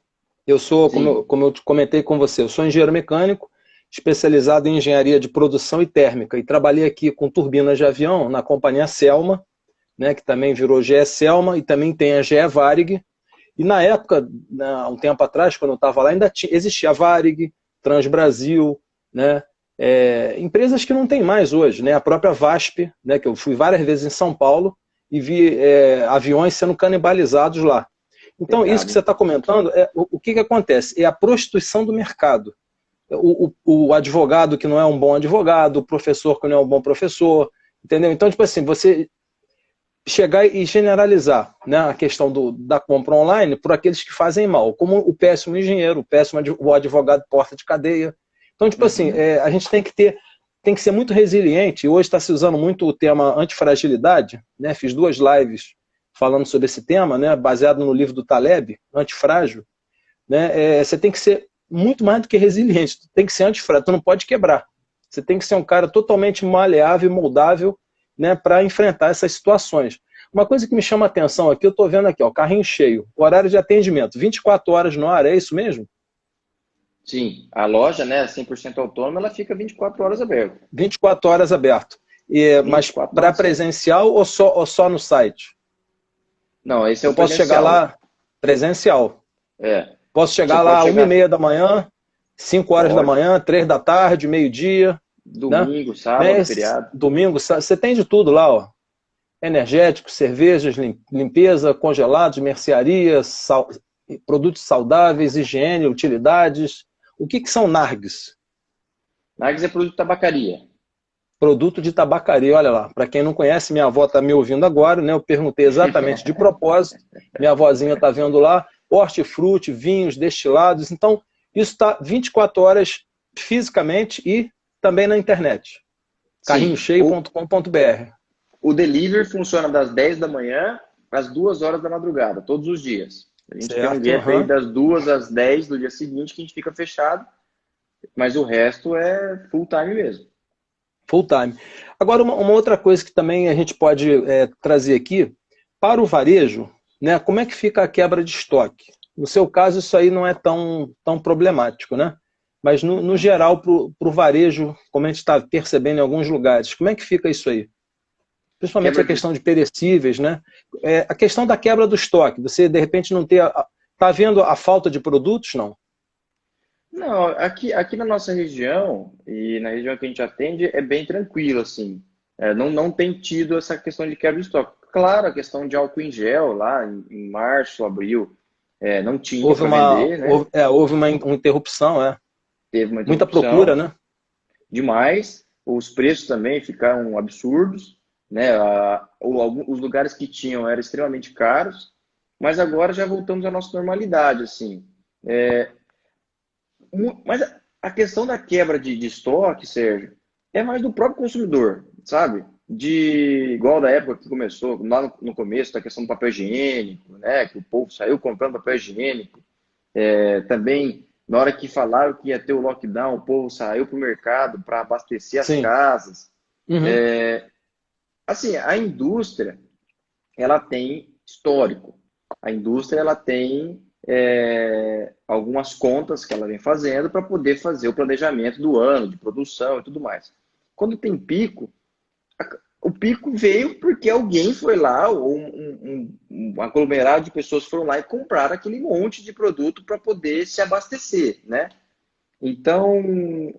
S1: Eu sou,
S2: Sim,
S1: como eu comentei com você, eu sou engenheiro mecânico, especializado em engenharia de produção e térmica, e trabalhei aqui com turbinas de avião na companhia Selma, né, que também virou GE Selma, e também tem a GE Varig. E na época, há um tempo atrás, quando eu estava lá, ainda existia a Varig, Transbrasil, né, empresas que não tem mais hoje, né, a própria VASP, né, que eu fui várias vezes em São Paulo e vi aviões sendo canibalizados lá. Então, isso
S2: pegado,
S1: que você
S2: hein?
S1: está comentando, o que acontece? É a prostituição do mercado. O advogado que não é um bom advogado, o professor que não é um bom professor, entendeu? Então, tipo assim, você chegar e generalizar, né, a questão da compra online por aqueles que fazem mal, como o péssimo engenheiro, o advogado porta de cadeia. Então, tipo assim,
S2: Uhum.
S1: a gente tem que ser muito resiliente, e hoje está se usando muito o tema antifragilidade, né, fiz 2 lives falando sobre esse tema, né, baseado no livro do Taleb, Antifrágil, né, você tem que ser muito mais do que resiliente, tu tem que ser antifrágil, tu não pode quebrar. Você tem que ser um cara totalmente maleável e moldável, né, para enfrentar essas situações. Uma coisa que me chama a atenção aqui, eu estou vendo aqui, ó, carrinho cheio, horário de atendimento, 24 horas no ar, é isso mesmo?
S2: Sim, a loja, né, 100% autônoma, ela fica 24 horas aberta.
S1: 24 horas aberto. Mas
S2: 24
S1: para
S2: 9/7.
S1: presencial ou só no site?
S2: Não, esse é
S1: Eu
S2: o
S1: posso chegar
S2: presencial.
S1: lá presencial.
S2: É.
S1: Posso
S2: Você
S1: chegar
S2: pode
S1: lá
S2: chegar,
S1: 1h30 da manhã, 5 horas da
S2: pode,
S1: manhã, 3 da tarde, meio-dia, né?
S2: domingo, sábado,
S1: Mês,
S2: feriado.
S1: domingo, você tem de tudo lá, ó. Energéticos, cervejas, limpeza, congelados, mercearia, produtos saudáveis, higiene, utilidades. O que são NARGs?
S2: NARGs é produto de tabacaria.
S1: Produto de tabacaria, olha lá. Para quem não conhece, minha avó está me ouvindo agora, né? Eu perguntei exatamente de propósito. Minha avózinha está vendo lá. Hortifruti, vinhos, destilados. Então, isso está 24 horas fisicamente e também na internet. carrinhocheio.com.br.
S2: O delivery funciona das 10 da manhã às 2 horas da madrugada, todos os dias. A gente tem um gap aí das 2 às 10 do dia seguinte que a gente fica fechado, mas o resto é full time mesmo.
S1: Full time. Agora, uma outra coisa que também a gente pode trazer aqui, para o varejo, né, como é que fica a quebra de estoque? No seu caso, isso aí não é tão problemático, né? Mas, no geral, para o varejo, como a gente está percebendo em alguns lugares, como é que fica isso aí? Principalmente a questão de perecíveis, né? A questão da quebra do estoque. Você, de repente, não ter... Está vendo a falta de produtos, não?
S2: Não, aqui na nossa região, e na região que a gente atende, é bem tranquilo, assim. Não tem tido essa questão de quebra de estoque. Claro, a questão de álcool em gel, lá em março, abril, não tinha para vender, né?
S1: Houve uma interrupção,
S2: Teve uma
S1: muita
S2: interrupção.
S1: procura, né?
S2: Demais. Os preços também ficaram absurdos, né? Os lugares que tinham eram extremamente caros, mas agora já voltamos à nossa normalidade, assim. Mas a questão da quebra de estoque, Sérgio, é mais do próprio consumidor, sabe? Igual da época que começou, lá no começo, da questão do papel higiênico, né? Que o povo saiu comprando papel higiênico. Também, na hora que falaram que ia ter o lockdown, o povo saiu para o mercado para abastecer as casas.
S1: Uhum.
S2: Assim, a indústria, ela tem histórico. A indústria, ela tem algumas contas que ela vem fazendo para poder fazer o planejamento do ano, de produção e tudo mais. Quando tem pico, o pico veio porque alguém foi lá, ou um aglomerado de pessoas foram lá e compraram aquele monte de produto para poder se abastecer, né? Então,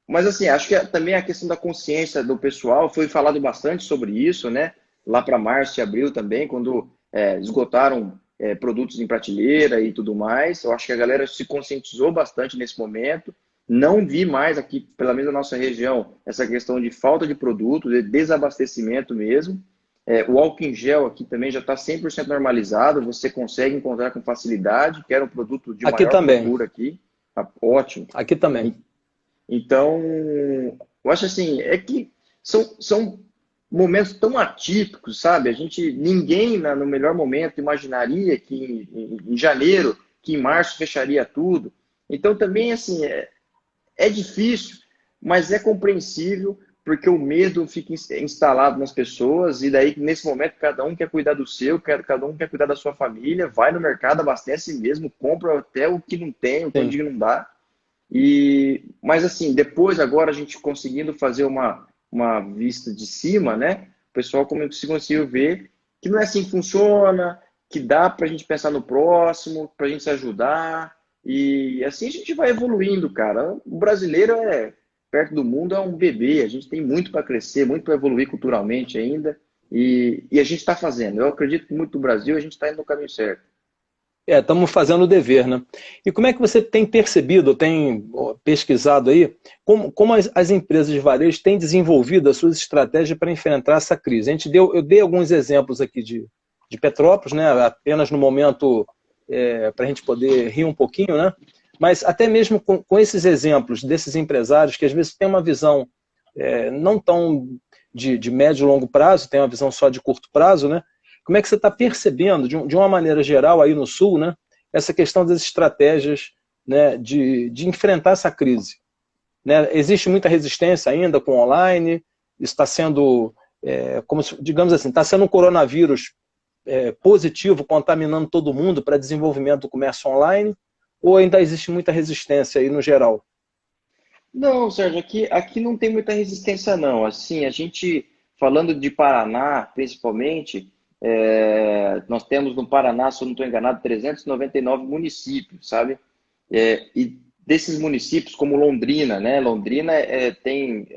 S2: mas assim, acho que também a questão da consciência do pessoal, foi falado bastante sobre isso, né? Lá para março e abril também, quando esgotaram produtos em prateleira e tudo mais. Eu acho que a galera se conscientizou bastante nesse momento. Não vi mais aqui, pelo menos na nossa região, essa questão de falta de produto, de desabastecimento mesmo. O álcool em gel aqui também já está 100% normalizado, você consegue encontrar com facilidade, que era um produto de maior procura aqui. Ótimo.
S1: Aqui também.
S2: Então, eu acho assim, que são momentos tão atípicos, sabe? Ninguém no melhor momento imaginaria que em janeiro, que em março fecharia tudo. Então também assim, é difícil, mas é compreensível, porque o medo fica instalado nas pessoas, e daí nesse momento cada um quer cuidar do seu, cada um quer cuidar da sua família, vai no mercado, abastece mesmo, compra até o que não tem, o que não dá. Mas assim, depois agora a gente conseguindo fazer uma vista de cima, né? O pessoal conseguiu ver que não é assim que funciona, que dá para a gente pensar no próximo, para a gente se ajudar. E assim a gente vai evoluindo, cara. O brasileiro perto do mundo, é um bebê. A gente tem muito para crescer, muito para evoluir culturalmente ainda. E a gente está fazendo. Eu acredito que muito do Brasil a gente está indo no caminho certo.
S1: Estamos fazendo o dever, né? E como é que você tem percebido, tem pesquisado aí, como as empresas de varejo têm desenvolvido as suas estratégias para enfrentar essa crise? Eu dei alguns exemplos aqui de Petrópolis, né? Apenas no momento para a gente poder rir um pouquinho, né? Mas até mesmo com esses exemplos desses empresários que às vezes têm uma visão não tão de médio e longo prazo, tem uma visão só de curto prazo, né? Como é que você está percebendo, de uma maneira geral, aí no Sul, né, essa questão das estratégias, né, de enfrentar essa crise? Né? Existe muita resistência ainda com o online? Isso está sendo, digamos assim, está sendo um coronavírus positivo, contaminando todo mundo para desenvolvimento do comércio online? Ou ainda existe muita resistência aí no geral?
S2: Não, Sérgio, aqui não tem muita resistência, não. Assim, a gente, falando de Paraná, principalmente, nós temos no Paraná, se eu não estou enganado, 399 municípios, sabe? E desses municípios, como Londrina, né? Londrina tem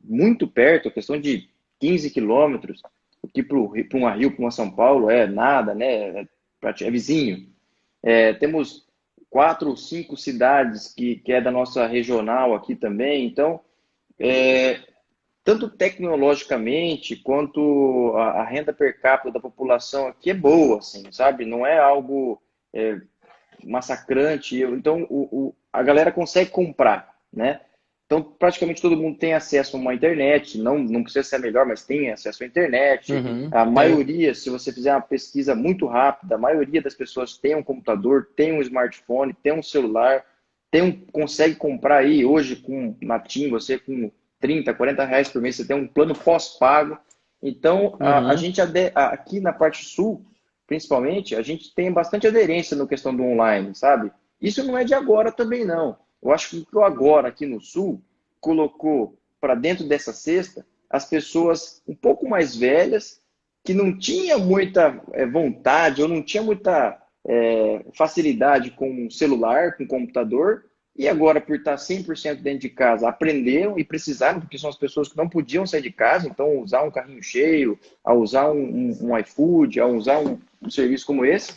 S2: muito perto, a questão de 15 quilômetros, o que para uma Rio, para uma São Paulo, é nada, né? É vizinho. Temos 4 ou 5 cidades que é da nossa regional aqui também. Então, tanto tecnologicamente quanto a renda per capita da população aqui é boa, assim, sabe? Não é algo massacrante. Então, a galera consegue comprar, né? Então, praticamente todo mundo tem acesso a uma internet. Não precisa ser a melhor, mas tem acesso à internet.
S1: Uhum,
S2: A
S1: tem.
S2: maioria, se você fizer uma pesquisa muito rápida, a maioria das pessoas tem um computador, tem um smartphone, tem um celular, consegue comprar aí hoje na TIM, você com 30, 40 reais por mês, você tem um plano pós-pago. Então, a
S1: Uhum.
S2: gente aqui na parte sul, principalmente, a gente tem bastante aderência na questão do online, sabe? Isso não é de agora também, não. Eu acho que o agora aqui no sul colocou para dentro dessa cesta as pessoas um pouco mais velhas que não tinha muita vontade ou não tinha muita facilidade com celular, com computador, e agora, por estar 100% dentro de casa, aprenderam e precisaram, porque são as pessoas que não podiam sair de casa, então usar um carrinho cheio, a usar um iFood, a usar um serviço como esse.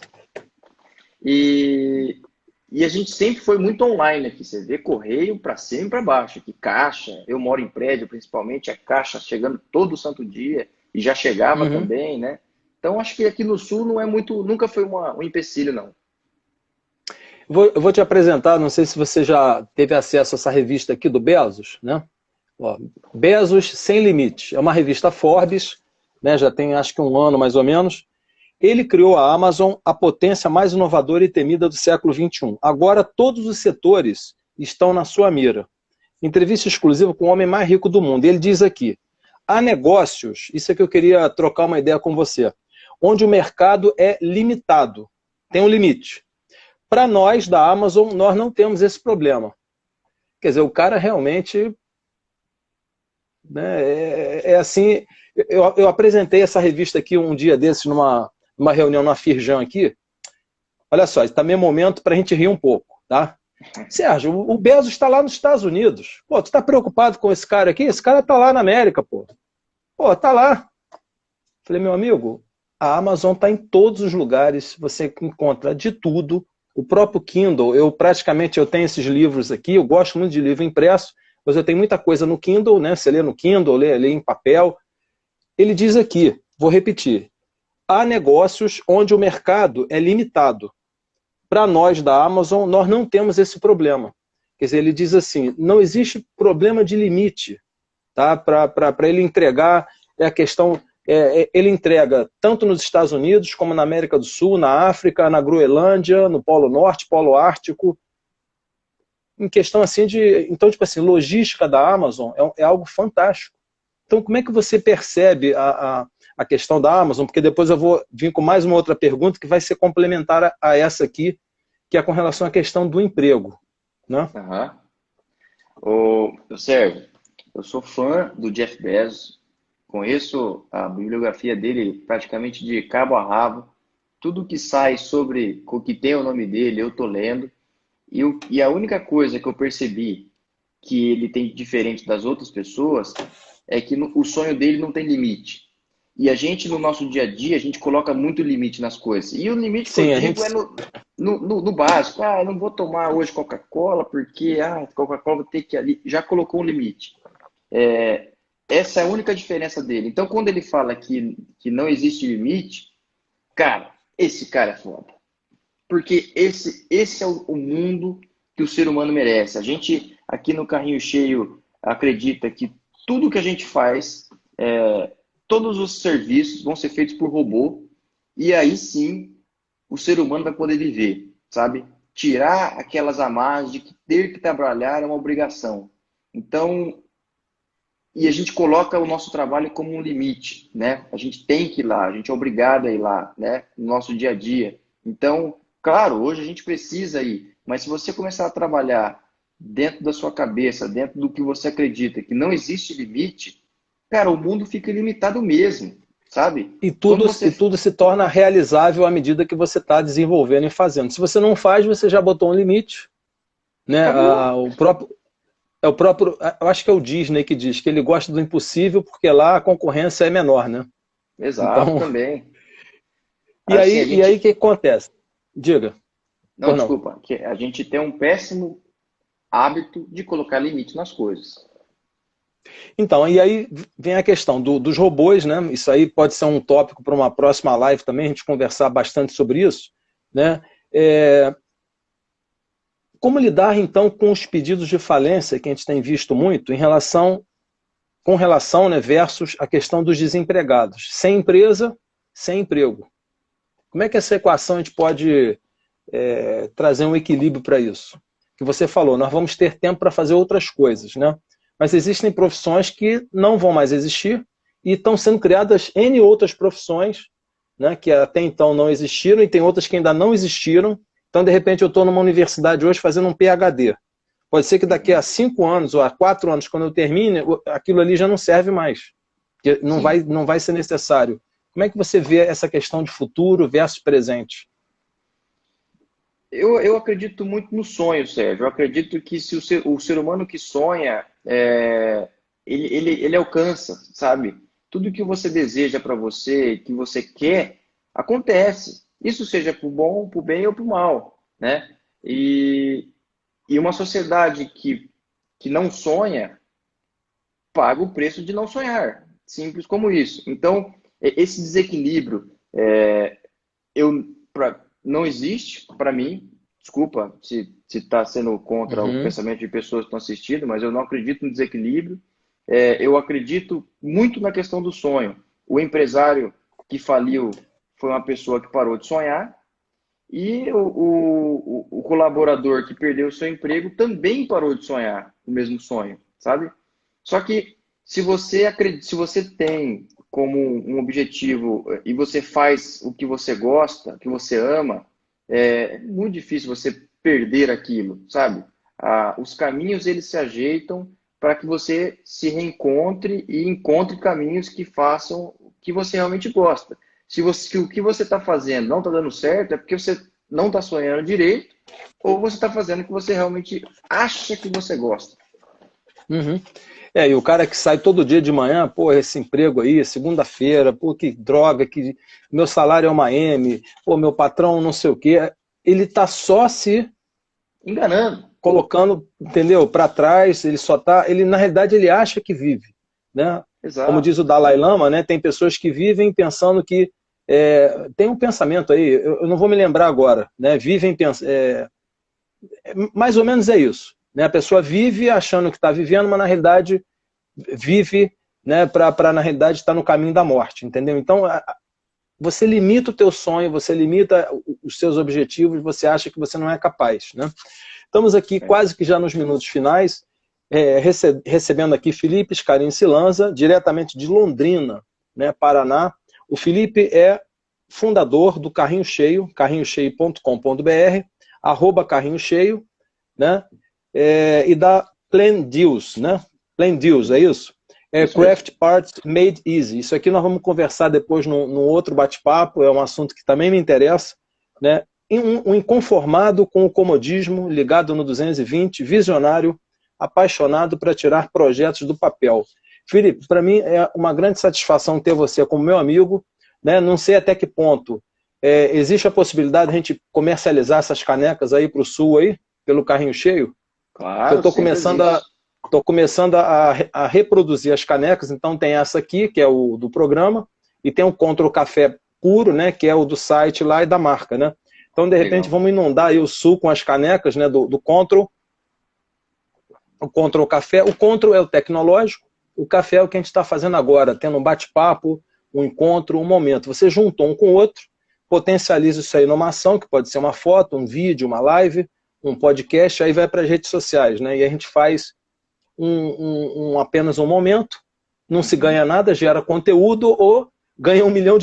S2: E a gente sempre foi muito online aqui. Você vê correio para cima e para baixo. Aqui, caixa. Eu moro em prédio, principalmente, a caixa chegando todo santo dia. E já chegava
S1: Uhum.
S2: também, né? Então, acho que aqui no Sul não é muito, nunca foi um empecilho, não.
S1: Eu vou te apresentar, não sei se você já teve acesso a essa revista aqui do Bezos, né? Ó, Bezos Sem Limite. É uma revista Forbes, né? Já tem acho que um ano mais ou menos. Ele criou a Amazon, a potência mais inovadora e temida do século XXI. Agora todos os setores estão na sua mira. Entrevista exclusiva com o homem mais rico do mundo. Ele diz aqui, há negócios, isso é que eu queria trocar uma ideia com você, onde o mercado é limitado, tem um limite. Para nós da Amazon, nós não temos esse problema. Quer dizer, o cara realmente, né, assim, eu apresentei essa revista aqui um dia desses numa reunião na Firjan aqui. Olha só, está meio momento para a gente rir um pouco, tá? Sérgio, o Bezos está lá nos Estados Unidos. Pô, tu está preocupado com esse cara aqui? Esse cara está lá na América, pô. Pô, tá lá. Falei, meu amigo, a Amazon está em todos os lugares, você encontra de tudo. O próprio Kindle, eu tenho esses livros aqui, eu gosto muito de livro impresso, mas eu tenho muita coisa no Kindle, né? Você lê no Kindle, lê em papel. Ele diz aqui, vou repetir, há negócios onde o mercado é limitado. Para nós da Amazon, nós não temos esse problema. Quer dizer, ele diz assim, não existe problema de limite, tá? Para ele entregar, a questão, ele entrega tanto nos Estados Unidos, como na América do Sul, na África, na Groenlândia, no Polo Norte, Polo Ártico, em questão assim então, tipo assim, logística da Amazon é algo fantástico. Então, como é que você percebe a questão da Amazon? Porque depois eu vou vir com mais uma outra pergunta que vai ser complementar a essa aqui, que é com relação à questão do emprego, né?
S2: Aham. Sérgio, eu sou fã do Jeff Bezos, conheço a bibliografia dele praticamente de cabo a rabo. Tudo que sai sobre o que tem o nome dele, eu tô lendo. E a única coisa que eu percebi que ele tem diferente das outras pessoas é que o sonho dele não tem limite. E a gente, no nosso dia a dia, a gente coloca muito limite nas coisas. E o limite que eu
S1: Sim, a
S2: digo é
S1: gente.
S2: no básico. Ah, eu não vou tomar hoje Coca-Cola porque Coca-Cola vou ter que ir ali. Já colocou um limite. Essa é a única diferença dele. Então, quando ele fala que não existe limite, cara, esse cara é foda. Porque esse é o mundo que o ser humano merece. A gente, aqui no Carrinho Cheio, acredita que tudo que a gente faz, todos os serviços vão ser feitos por robô, e aí sim o ser humano vai poder viver, sabe? Tirar aquelas amarras de que ter que trabalhar é uma obrigação. Então, e a gente coloca o nosso trabalho como um limite, né? A gente tem que ir lá, a gente é obrigado a ir lá, né? No nosso dia a dia. Então, claro, hoje a gente precisa ir, mas se você começar a trabalhar dentro da sua cabeça, dentro do que você acredita, que não existe limite, cara, o mundo fica ilimitado mesmo, sabe?
S1: E
S2: Quando
S1: tudo, e
S2: você
S1: tudo se torna realizável à medida que você está desenvolvendo e fazendo. Se você não faz, você já botou um limite, né?
S2: acabou,
S1: O próprio, eu acho que é o Disney que diz que ele gosta do impossível porque lá a concorrência é menor, né?
S2: exato
S1: Então,
S2: também.
S1: e
S2: Assim, a
S1: aí, e aí o
S2: gente
S1: que acontece? Diga.
S2: Não,
S1: Ou não?
S2: desculpa, que a gente tem um péssimo hábito de colocar limite nas coisas.
S1: Então, e aí vem a questão dos robôs, né? Isso aí pode ser um tópico para uma próxima live também, a gente conversar bastante sobre isso, né? Como lidar, então, com os pedidos de falência que a gente tem visto muito com relação, né, versus a questão dos desempregados. Sem empresa, sem emprego. Como é que essa equação a gente pode trazer um equilíbrio para isso? Que você falou, nós vamos ter tempo para fazer outras coisas, né? Mas existem profissões que não vão mais existir e estão sendo criadas N outras profissões, né, que até então não existiram, e tem outras que ainda não existiram. Então, de repente, eu estou numa universidade hoje fazendo um PhD. Pode ser que daqui a 5 anos ou a 4 anos, quando eu termine, aquilo ali já não serve mais. Porque não vai ser necessário. Como é que você vê essa questão de futuro versus presente?
S2: Eu acredito muito no sonho, Sérgio. Eu acredito que se o ser humano que sonha, ele alcança, sabe? Tudo que você deseja para você, que você quer, acontece. Isso seja para o bom, para o bem ou para o mal, né? E uma sociedade que não sonha, paga o preço de não sonhar. Simples como isso. Então, esse desequilíbrio não existe para mim. Desculpa se está sendo contra o pensamento de pessoas que estão assistindo, mas eu não acredito no desequilíbrio. Eu acredito muito na questão do sonho. O empresário que faliu foi uma pessoa que parou de sonhar, e o colaborador que perdeu o seu emprego também parou de sonhar o mesmo sonho, sabe? Só que se você tem como um objetivo e você faz o que você gosta, o que você ama, é muito difícil você perder aquilo, sabe? Os caminhos, eles se ajeitam para que você se reencontre e encontre caminhos que façam o que você realmente gosta. Se o que você está fazendo não está dando certo, é porque você não está sonhando direito, ou você está fazendo o que você realmente acha que você gosta.
S1: Uhum. E o cara que sai todo dia de manhã, pô, esse emprego aí, segunda-feira, pô, que droga, que meu salário é uma M, pô, meu patrão não sei o quê, ele tá só se
S2: enganando,
S1: colocando, entendeu, para trás, ele na realidade ele acha que vive, né?
S2: Exato.
S1: Como diz o Dalai Lama, né, tem pessoas que vivem pensando que tem um pensamento aí, eu não vou me lembrar agora, né, vivem pensando, mais ou menos é isso. Né? A pessoa vive achando que está vivendo, mas na realidade vive, né, para na realidade estar no caminho da morte, entendeu? Então você limita o teu sonho, você limita os seus objetivos, você acha que você não é capaz, né? Estamos aqui quase que já nos minutos finais, recebendo aqui Felipe Scarinci Lanza, diretamente de Londrina, né, Paraná. O Felipe é fundador do Carrinho Cheio, carrinhocheio.com.br, @carrinhocheio, né? E da Plan Deals, né? Plan Deals, é isso? Craft Parts Made Easy. Isso aqui nós vamos conversar depois num outro bate-papo, é um assunto que também me interessa, né? Um inconformado com o comodismo, ligado no 220, visionário, apaixonado para tirar projetos do papel. Felipe, para mim é uma grande satisfação ter você como meu amigo, né? Não sei até que ponto existe a possibilidade de a gente comercializar essas canecas aí para o sul, aí, pelo Carrinho Cheio?
S2: Claro,
S1: eu estou começando a reproduzir as canecas, então tem essa aqui, que é o do programa, e tem o Control Café puro, né, que é o do site lá e da marca, né? Então, de repente, vamos inundar aí o sul com as canecas, né, do Control. O Control Café. O Control é o tecnológico, o café é o que a gente está fazendo agora, tendo um bate-papo, um encontro, um momento. Você juntou um com o outro, potencializa isso aí numa ação, que pode ser uma foto, um vídeo, uma live, um podcast, aí vai para as redes sociais, né? E a gente faz apenas um momento, não se ganha nada, gera conteúdo ou ganha $1 milhão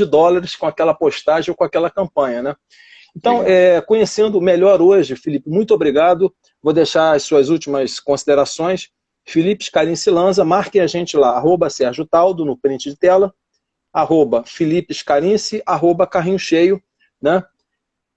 S1: com aquela postagem ou com aquela campanha, né? Então, conhecendo melhor hoje, Felipe, muito obrigado. Vou deixar as suas últimas considerações. Felipe Scarinci Lanza, marquem a gente lá, @Sérgio Taldo, no print de tela, @Felipe Scarinci, @Carrinho Cheio, né?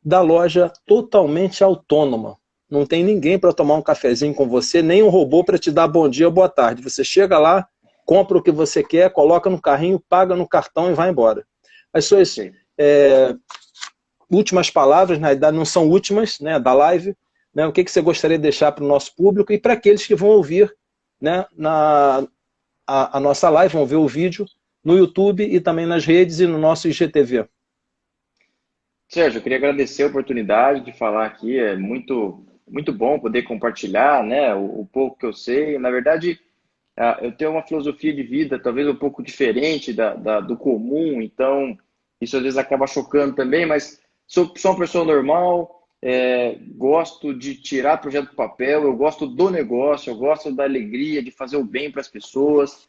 S1: Da loja totalmente autônoma. Não tem ninguém para tomar um cafezinho com você, nem um robô para te dar bom dia ou boa tarde. Você chega lá, compra o que você quer, coloca no carrinho, paga no cartão e vai embora. As suas últimas palavras, na realidade não são últimas, né, da live, né, o que você gostaria de deixar para o nosso público e para aqueles que vão ouvir, né, a nossa live, vão ver o vídeo no YouTube e também nas redes e no nosso IGTV.
S2: Sérgio, eu queria agradecer a oportunidade de falar aqui, é muito, muito bom poder compartilhar, né, o pouco que eu sei. Na verdade, eu tenho uma filosofia de vida talvez um pouco diferente do comum, então isso às vezes acaba chocando também, mas sou uma pessoa normal, gosto de tirar projeto do papel, eu gosto do negócio, eu gosto da alegria de fazer o bem para as pessoas,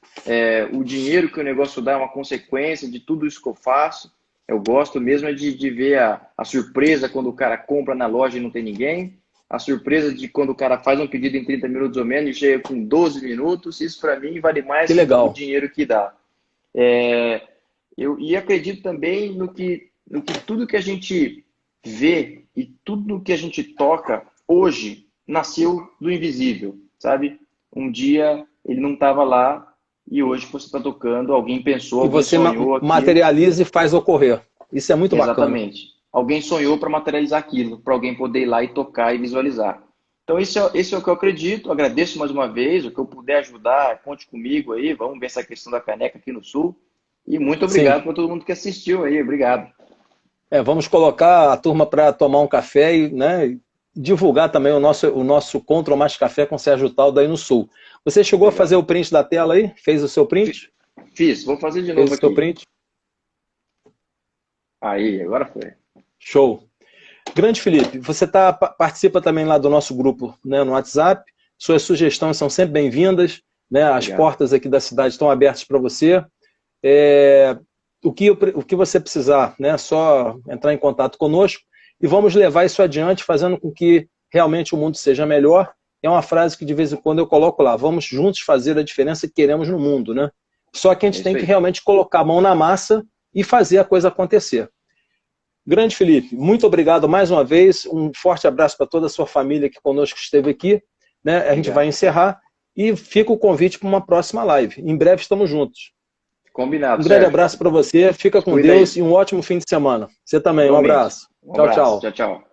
S2: o dinheiro que o negócio dá é uma consequência de tudo isso que eu faço. Eu gosto mesmo de ver a surpresa quando o cara compra na loja e não tem ninguém, a surpresa de quando o cara faz um pedido em 30 minutos ou menos e chega com 12 minutos, isso para mim vale mais
S1: Que legal.
S2: que o dinheiro que dá. E acredito também no que tudo que a gente vê e tudo que a gente toca hoje nasceu do invisível, sabe? Um dia ele não estava lá e hoje você está tocando, alguém pensou,
S1: E
S2: alguém
S1: você
S2: sonhou aquilo.
S1: materializa e faz ocorrer. Isso é muito bacana.
S2: Exatamente. Alguém sonhou para materializar aquilo, para alguém poder ir lá e tocar e visualizar. Então, esse é o que eu acredito. Agradeço mais uma vez. O que eu puder ajudar, conte comigo aí. Vamos ver essa questão da caneca aqui no Sul. E muito obrigado para todo mundo que assistiu aí. Obrigado.
S1: Vamos colocar a turma para tomar um café e, né, divulgar também o nosso Control Mais Café com Sérgio Taldo aí no Sul. Você chegou a fazer o print da tela aí? Fez o seu print?
S2: Fiz. Vou fazer de novo
S1: aqui. Fez o seu print?
S2: Aí, agora foi.
S1: Show. Grande Felipe, você participa também lá do nosso grupo, né, no WhatsApp. Suas sugestões são sempre bem-vindas, né? As portas aqui da cidade estão abertas para você. O que você precisar, né? Só entrar em contato conosco e vamos levar isso adiante, fazendo com que realmente o mundo seja melhor. É uma frase que de vez em quando eu coloco lá: vamos juntos fazer a diferença que queremos no mundo, né? Só que a gente tem que realmente colocar a mão na massa e fazer a coisa acontecer. Grande Felipe, muito obrigado mais uma vez, um forte abraço para toda a sua família que conosco esteve aqui, né? A gente vai encerrar e fica o convite para uma próxima live. Em breve estamos juntos.
S2: Combinado.
S1: Um grande abraço para você, fica com Deus e um ótimo fim de semana. Você também, um abraço. Tchau, tchau.
S2: Tchau, tchau.